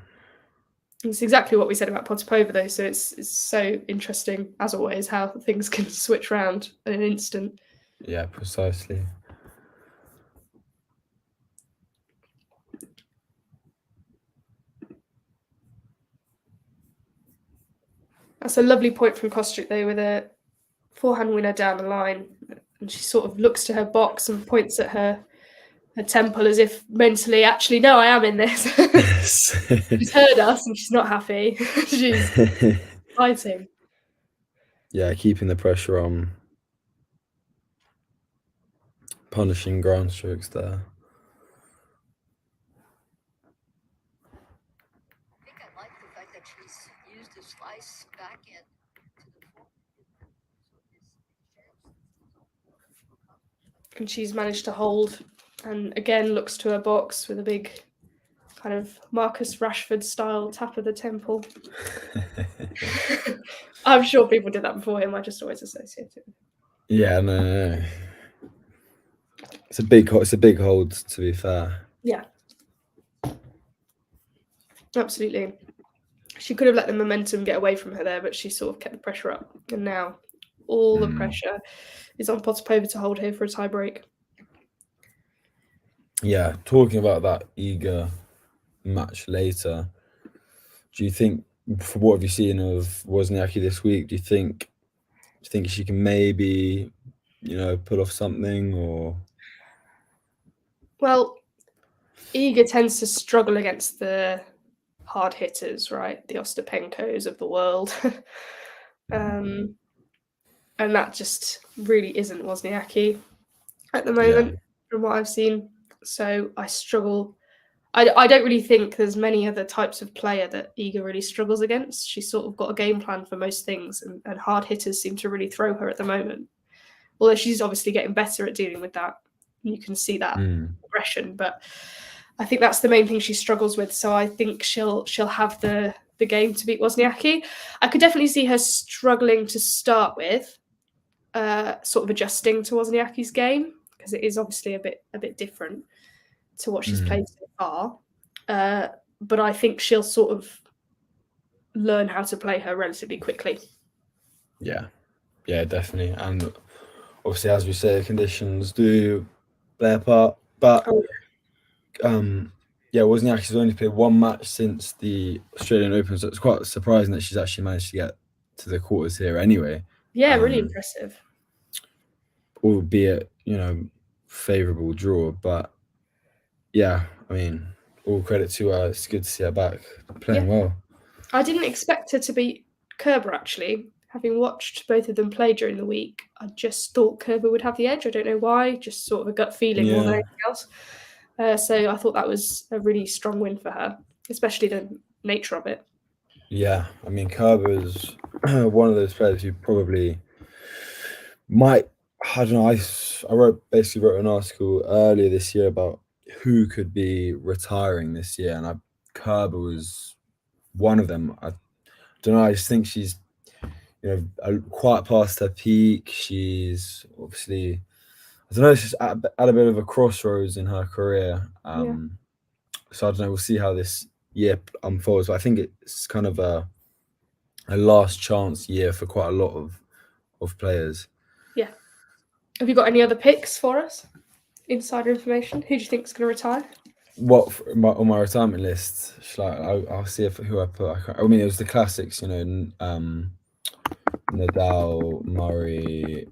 [SPEAKER 4] It's exactly what we said about Potapova, though, so it's so interesting, as always, how things can switch around in an instant.
[SPEAKER 5] Yeah, precisely.
[SPEAKER 4] That's a lovely point from Kostyuk, though, with a forehand winner down the line. And she sort of looks to her box and points at her temple as if mentally, actually, no, I am in this. She's heard us and she's not happy. She's fighting.
[SPEAKER 5] Yeah, keeping the pressure on. Punishing ground strokes there.
[SPEAKER 6] I think I like the fact that she's used a slice backhand to the forehand.
[SPEAKER 4] And she's managed to hold and again looks to her box with a big kind of Marcus Rashford style tap of the temple. I'm sure people did that before him. I just always associate it.
[SPEAKER 5] Yeah, no. It's a big hold, to be fair.
[SPEAKER 4] Yeah. Absolutely. She could have let the momentum get away from her there, but she sort of kept the pressure up. And now all the pressure is on Potapova to hold here for a tie break.
[SPEAKER 5] Yeah, talking about that Iga match later, do you think, for what have you seen of Wozniacki this week, do you think she can maybe, pull off something or?
[SPEAKER 4] Well, Iga tends to struggle against the hard hitters, right? The Ostapenkos of the world. And that just really isn't Wozniacki at the moment, from what I've seen. So I struggle. I don't really think there's many other types of player that Iga really struggles against. She's sort of got a game plan for most things, and hard hitters seem to really throw her at the moment. Although she's obviously getting better at dealing with that. You can see that progression, but I think that's the main thing she struggles with. So I think she'll have the game to beat Wozniacki. I could definitely see her struggling to start with, sort of adjusting to Wozniacki's game, because it is obviously a bit different to what she's played so far. But I think she'll sort of learn how to play her relatively quickly.
[SPEAKER 5] Yeah, definitely. And obviously, as we say, conditions do play a part. But Wozniacki's only played one match since the Australian Open, so it's quite surprising that she's actually managed to get to the quarters here anyway.
[SPEAKER 4] Yeah, really impressive.
[SPEAKER 5] Albeit, favourable draw, but yeah, I mean, all credit to her. It's good to see her back playing well.
[SPEAKER 4] I didn't expect her to beat Kerber, actually. Having watched both of them play during the week, I just thought Kerber would have the edge. I don't know why, just sort of a gut feeling more than anything else. So I thought that was a really strong win for her, especially the nature of it.
[SPEAKER 5] Yeah, I mean, Kerber is one of those players who probably might, I don't know, I basically wrote an article earlier this year about who could be retiring this year, and Kerber was one of them. I don't know, I just think she's, quite past her peak. She's obviously, I don't know, she's at a bit of a crossroads in her career. So I don't know. We'll see how this year unfolds. But I think it's kind of a last chance year for quite a lot of players.
[SPEAKER 4] Yeah. Have you got any other picks for us? Insider information. Who do you think is going to retire?
[SPEAKER 5] What on my retirement list? I'll see who I put. I mean, it was the classics, you know, Nadal, Murray.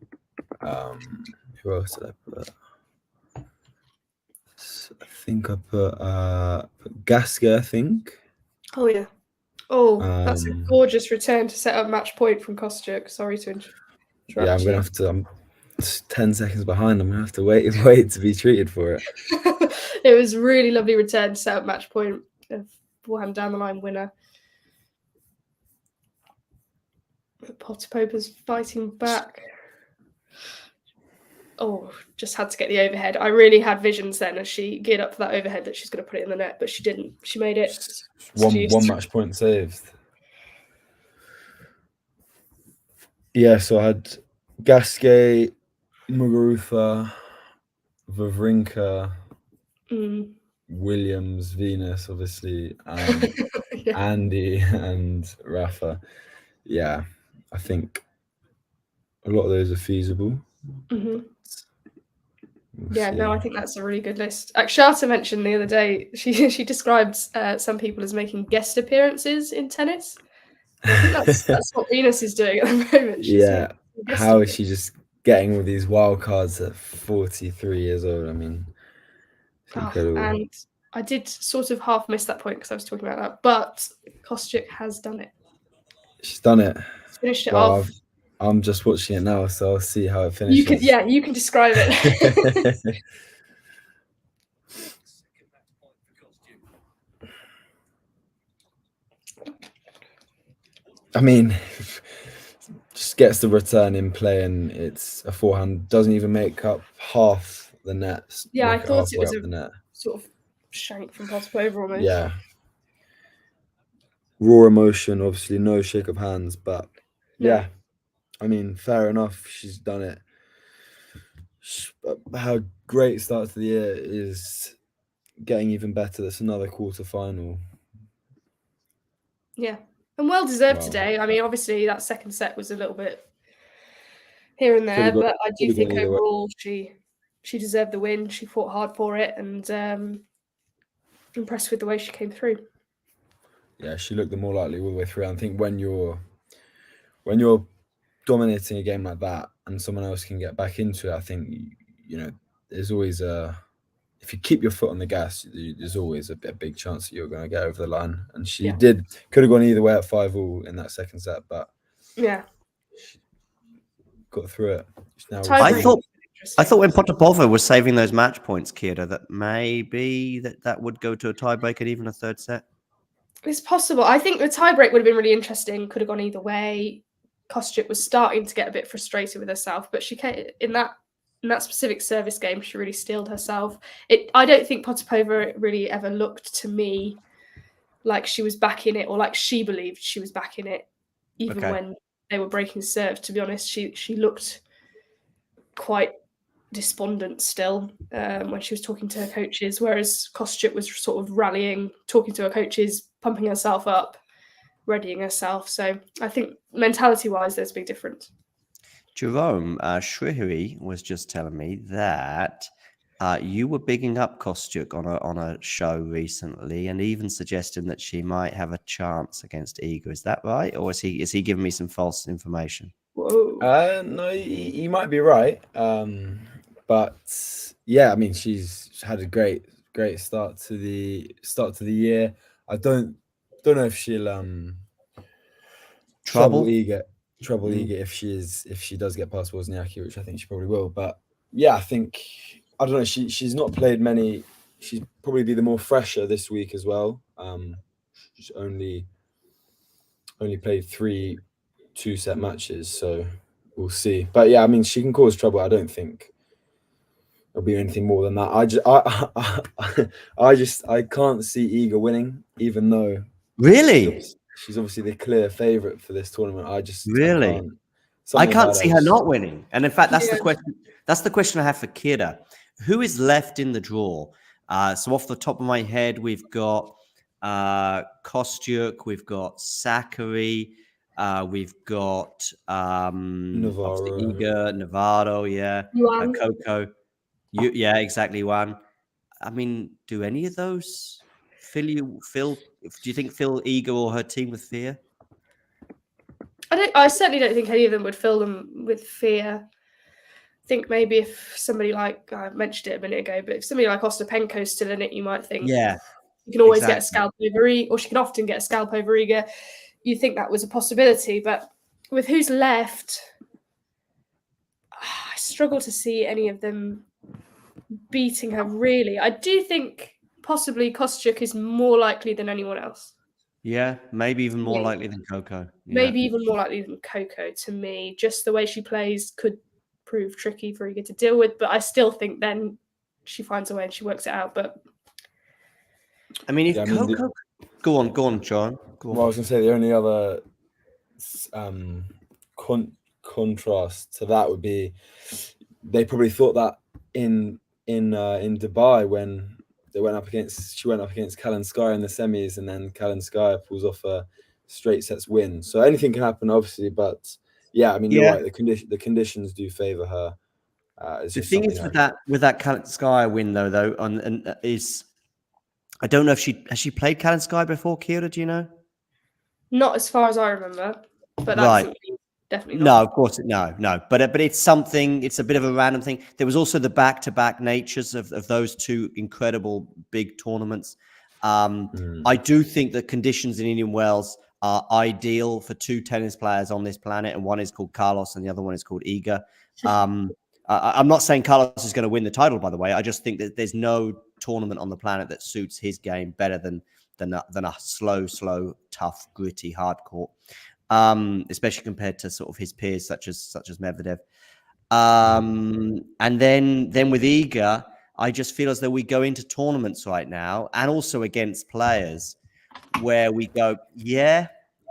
[SPEAKER 5] Who else did I put? I think I put Gasquet, I think.
[SPEAKER 4] Oh yeah. Oh, that's a gorgeous return to set up match point from Kostyuk. Sorry to interrupt.
[SPEAKER 5] Yeah, I'm gonna have to. I'm 10 seconds behind. I'm gonna have to wait to be treated for it.
[SPEAKER 4] It was a really lovely return to set up match point of forehand down the line winner. Potapova's fighting back. Oh, just had to get the overhead. I really had visions then as she geared up for that overhead that she's going to put it in the net, but she didn't. She made it.
[SPEAKER 5] One match point saved. Yeah, so I had Gasquet, Muguruza, Wawrinka, Williams, Venus, obviously,
[SPEAKER 4] Yeah.
[SPEAKER 5] Andy and Rafa. Yeah, I think a lot of those are feasible.
[SPEAKER 4] Yeah, no, I think that's a really good list. Akshata mentioned the other day, she described some people as making guest appearances in tennis. I think that's what Venus is doing at the moment.
[SPEAKER 5] Yeah, how is she just getting all these wild cards at 43 years old? I mean, it's incredible.
[SPEAKER 4] And I did sort of half miss that point because I was talking about that, but Kostyuk has done it.
[SPEAKER 5] She's done it.
[SPEAKER 4] She's finished it off.
[SPEAKER 5] I'm just watching it now, so I'll see how it finishes.
[SPEAKER 4] You can describe it.
[SPEAKER 5] I mean, just gets the return in play, and it's a forehand. Doesn't even make up half the net.
[SPEAKER 4] Yeah, I thought it was sort of shank from Potapova almost.
[SPEAKER 5] Yeah. Raw emotion, obviously, no shake of hands, but yeah. I mean, fair enough. She's done it. How great start to the year is getting even better. That's another quarterfinal.
[SPEAKER 4] Yeah, and well deserved today. I mean, obviously that second set was a little bit here and there, but I do think overall she deserved the win. She fought hard for it, and impressed with the way she came through.
[SPEAKER 5] Yeah, she looked the more likely all the way through. I think when you're dominating a game like that and someone else can get back into it, I think, you know, there's always if you keep your foot on the gas, there's always a big chance that you're going to get over the line. And she could have gone either way at 5-5 in that second set, but
[SPEAKER 4] yeah,
[SPEAKER 5] she got through it.
[SPEAKER 2] I thought when Potapova was saving those match points, Kira, that maybe that would go to a tiebreak and even a third set.
[SPEAKER 4] It's possible. I think the tiebreak would have been really interesting. Could have gone either way. Kostyuk was starting to get a bit frustrated with herself, but she came in that specific service game. She really steeled herself. I don't think Potapova really ever looked to me like she was back in it, or like she believed she was back in it, even when they were breaking serve. To be honest, she looked quite despondent still when she was talking to her coaches, whereas Kostyuk was sort of rallying, talking to her coaches, pumping herself up, readying herself. So I think mentality-wise, there's a big difference.
[SPEAKER 2] Jerome Shrihari was just telling me that you were bigging up Kostyuk on a show recently, and even suggesting that she might have a chance against Iga. Is that right, or is he giving me some false information?
[SPEAKER 4] Whoa.
[SPEAKER 5] No, you might be right. But yeah, I mean, she's had a great start to the year. I don't know if she'll trouble Iga if she does get past Wozniacki, which I think she probably will. But yeah, I don't know. She's not played many. She'd probably be the more fresher this week as well. She's only played 3 2-set matches, so we'll see. But yeah, I mean, she can cause trouble. I don't think there'll be anything more than that. I can't see Iga winning, even though
[SPEAKER 2] really
[SPEAKER 5] she's obviously the clear favorite for this tournament. I
[SPEAKER 2] I
[SPEAKER 5] something
[SPEAKER 2] can't
[SPEAKER 5] about
[SPEAKER 2] see
[SPEAKER 5] her
[SPEAKER 2] her
[SPEAKER 5] is-
[SPEAKER 2] not winning. And in fact, that's the
[SPEAKER 4] Yeah.
[SPEAKER 2] question. That's the question I have for Kira. Who is left in the draw? So off the top of my head, we've got Kostyuk, we've got Sakari, we've got obviously
[SPEAKER 5] Navarro.
[SPEAKER 2] Iga, Navarro, yeah,
[SPEAKER 4] Yuan.
[SPEAKER 2] Coco. Yeah, exactly one. I mean, do any of those fill you? Do you think fill Iga or her team with fear?
[SPEAKER 4] I certainly don't think any of them would fill them with fear. I think maybe if somebody like, I mentioned it a minute ago, but if somebody like Ostapenko's still in it, you might think,
[SPEAKER 2] Yeah,
[SPEAKER 4] you can always get a
[SPEAKER 2] exactly.
[SPEAKER 4] scalp over Iga, or she can often get a scalp over Iga. You think that was a possibility, but with who's left, I struggle to see any of them beating her, really. I do think possibly Kostyuk is more likely than anyone else.
[SPEAKER 2] Yeah, maybe even more
[SPEAKER 4] Yeah.
[SPEAKER 2] likely than Coco. Yeah.
[SPEAKER 4] Maybe even more likely than Coco, to me. Just the way she plays could prove tricky for Iga to deal with, but I still think then she finds a way and she works it out. But
[SPEAKER 2] I mean, if
[SPEAKER 5] Yeah, I mean,
[SPEAKER 2] Coco, go on, John. Go on.
[SPEAKER 5] Well, I was going to say the only other contrast to that would be they probably thought that in Dubai when she went up against Kalinskaya in the semis, and then Kalinskaya pulls off a straight sets win. So anything can happen, obviously, but yeah, I mean, you're right. The conditions do favor her.
[SPEAKER 2] The thing is with that Kalinskaya win though, and is I don't know if she played Kalinskaya before. Kira, do you know?
[SPEAKER 4] not as far as I remember. But
[SPEAKER 2] Right.
[SPEAKER 4] that's definitely
[SPEAKER 2] No,
[SPEAKER 4] not.
[SPEAKER 2] of course no. But it's something. It's a bit of a random thing. There was also the back-to-back natures of those two incredible big tournaments. I do think that conditions in Indian Wells are ideal for two tennis players on this planet, and one is called Carlos, and the other one is called Iga. I'm not saying Carlos is going to win the title, by the way. I just think that there's no tournament on the planet that suits his game better than a slow, tough, gritty, hard court. Especially compared to sort of his peers such as Medvedev. And then with Iga, I just feel as though we go into tournaments right now, and also against players where we go, yeah,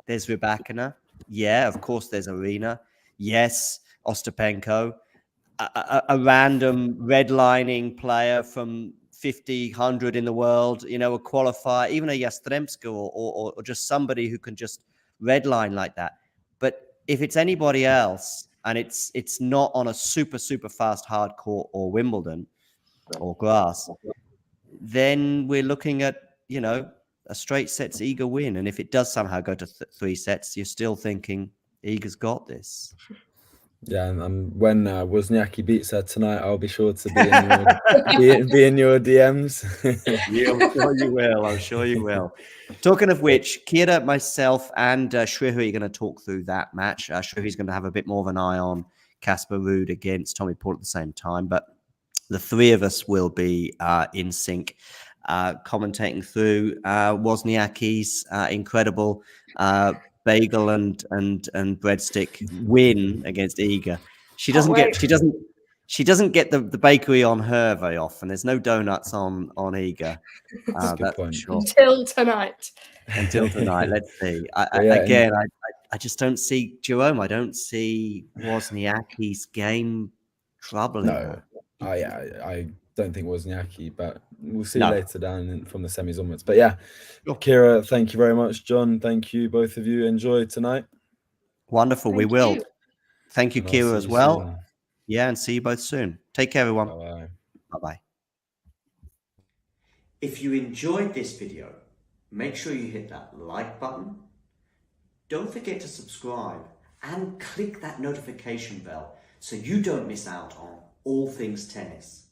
[SPEAKER 2] there's Rybakina. Yeah, of course there's Arena. Yes, Ostapenko. A random redlining player from 50, 100 in the world, a qualifier, even a Yastremska or just somebody who can just redline like that. But if it's anybody else and it's not on a super fast hard court or Wimbledon or grass, then we're looking at a straight sets Iga win. And if it does somehow go to 3 sets, you're still thinking Iga's got this.
[SPEAKER 5] Yeah, and when Wozniacki beats her tonight, I'll be sure to be in your DMs.
[SPEAKER 2] Yeah, I'm sure you will. Talking of which, Kira, myself, and Shrihu are going to talk through that match. Shrihu's going to have a bit more of an eye on Casper Ruud against Tommy Paul at the same time, but the three of us will be in sync, commentating through Wozniacki's incredible bagel and breadstick win against Iga. She doesn't get the bakery on her very often. There's no donuts on Iga.
[SPEAKER 5] That's a good point.
[SPEAKER 2] Sure.
[SPEAKER 4] Until tonight.
[SPEAKER 2] Let's see. I just don't see Jerome. I don't see Wozniacki's game troubling her.
[SPEAKER 5] I don't think Wozniacki, but we'll see later down from the semis onwards. But yeah, Kira, thank you very much. John, thank you, both of you. Enjoy tonight.
[SPEAKER 2] Wonderful. We will. Thank you, Kira, as well.
[SPEAKER 5] Soon.
[SPEAKER 2] Yeah, and see you both soon. Take care, everyone.
[SPEAKER 5] Bye-bye.
[SPEAKER 2] Bye-bye. If you enjoyed this video, make sure you hit that like button. Don't forget to subscribe and click that notification bell so you don't miss out on all things tennis.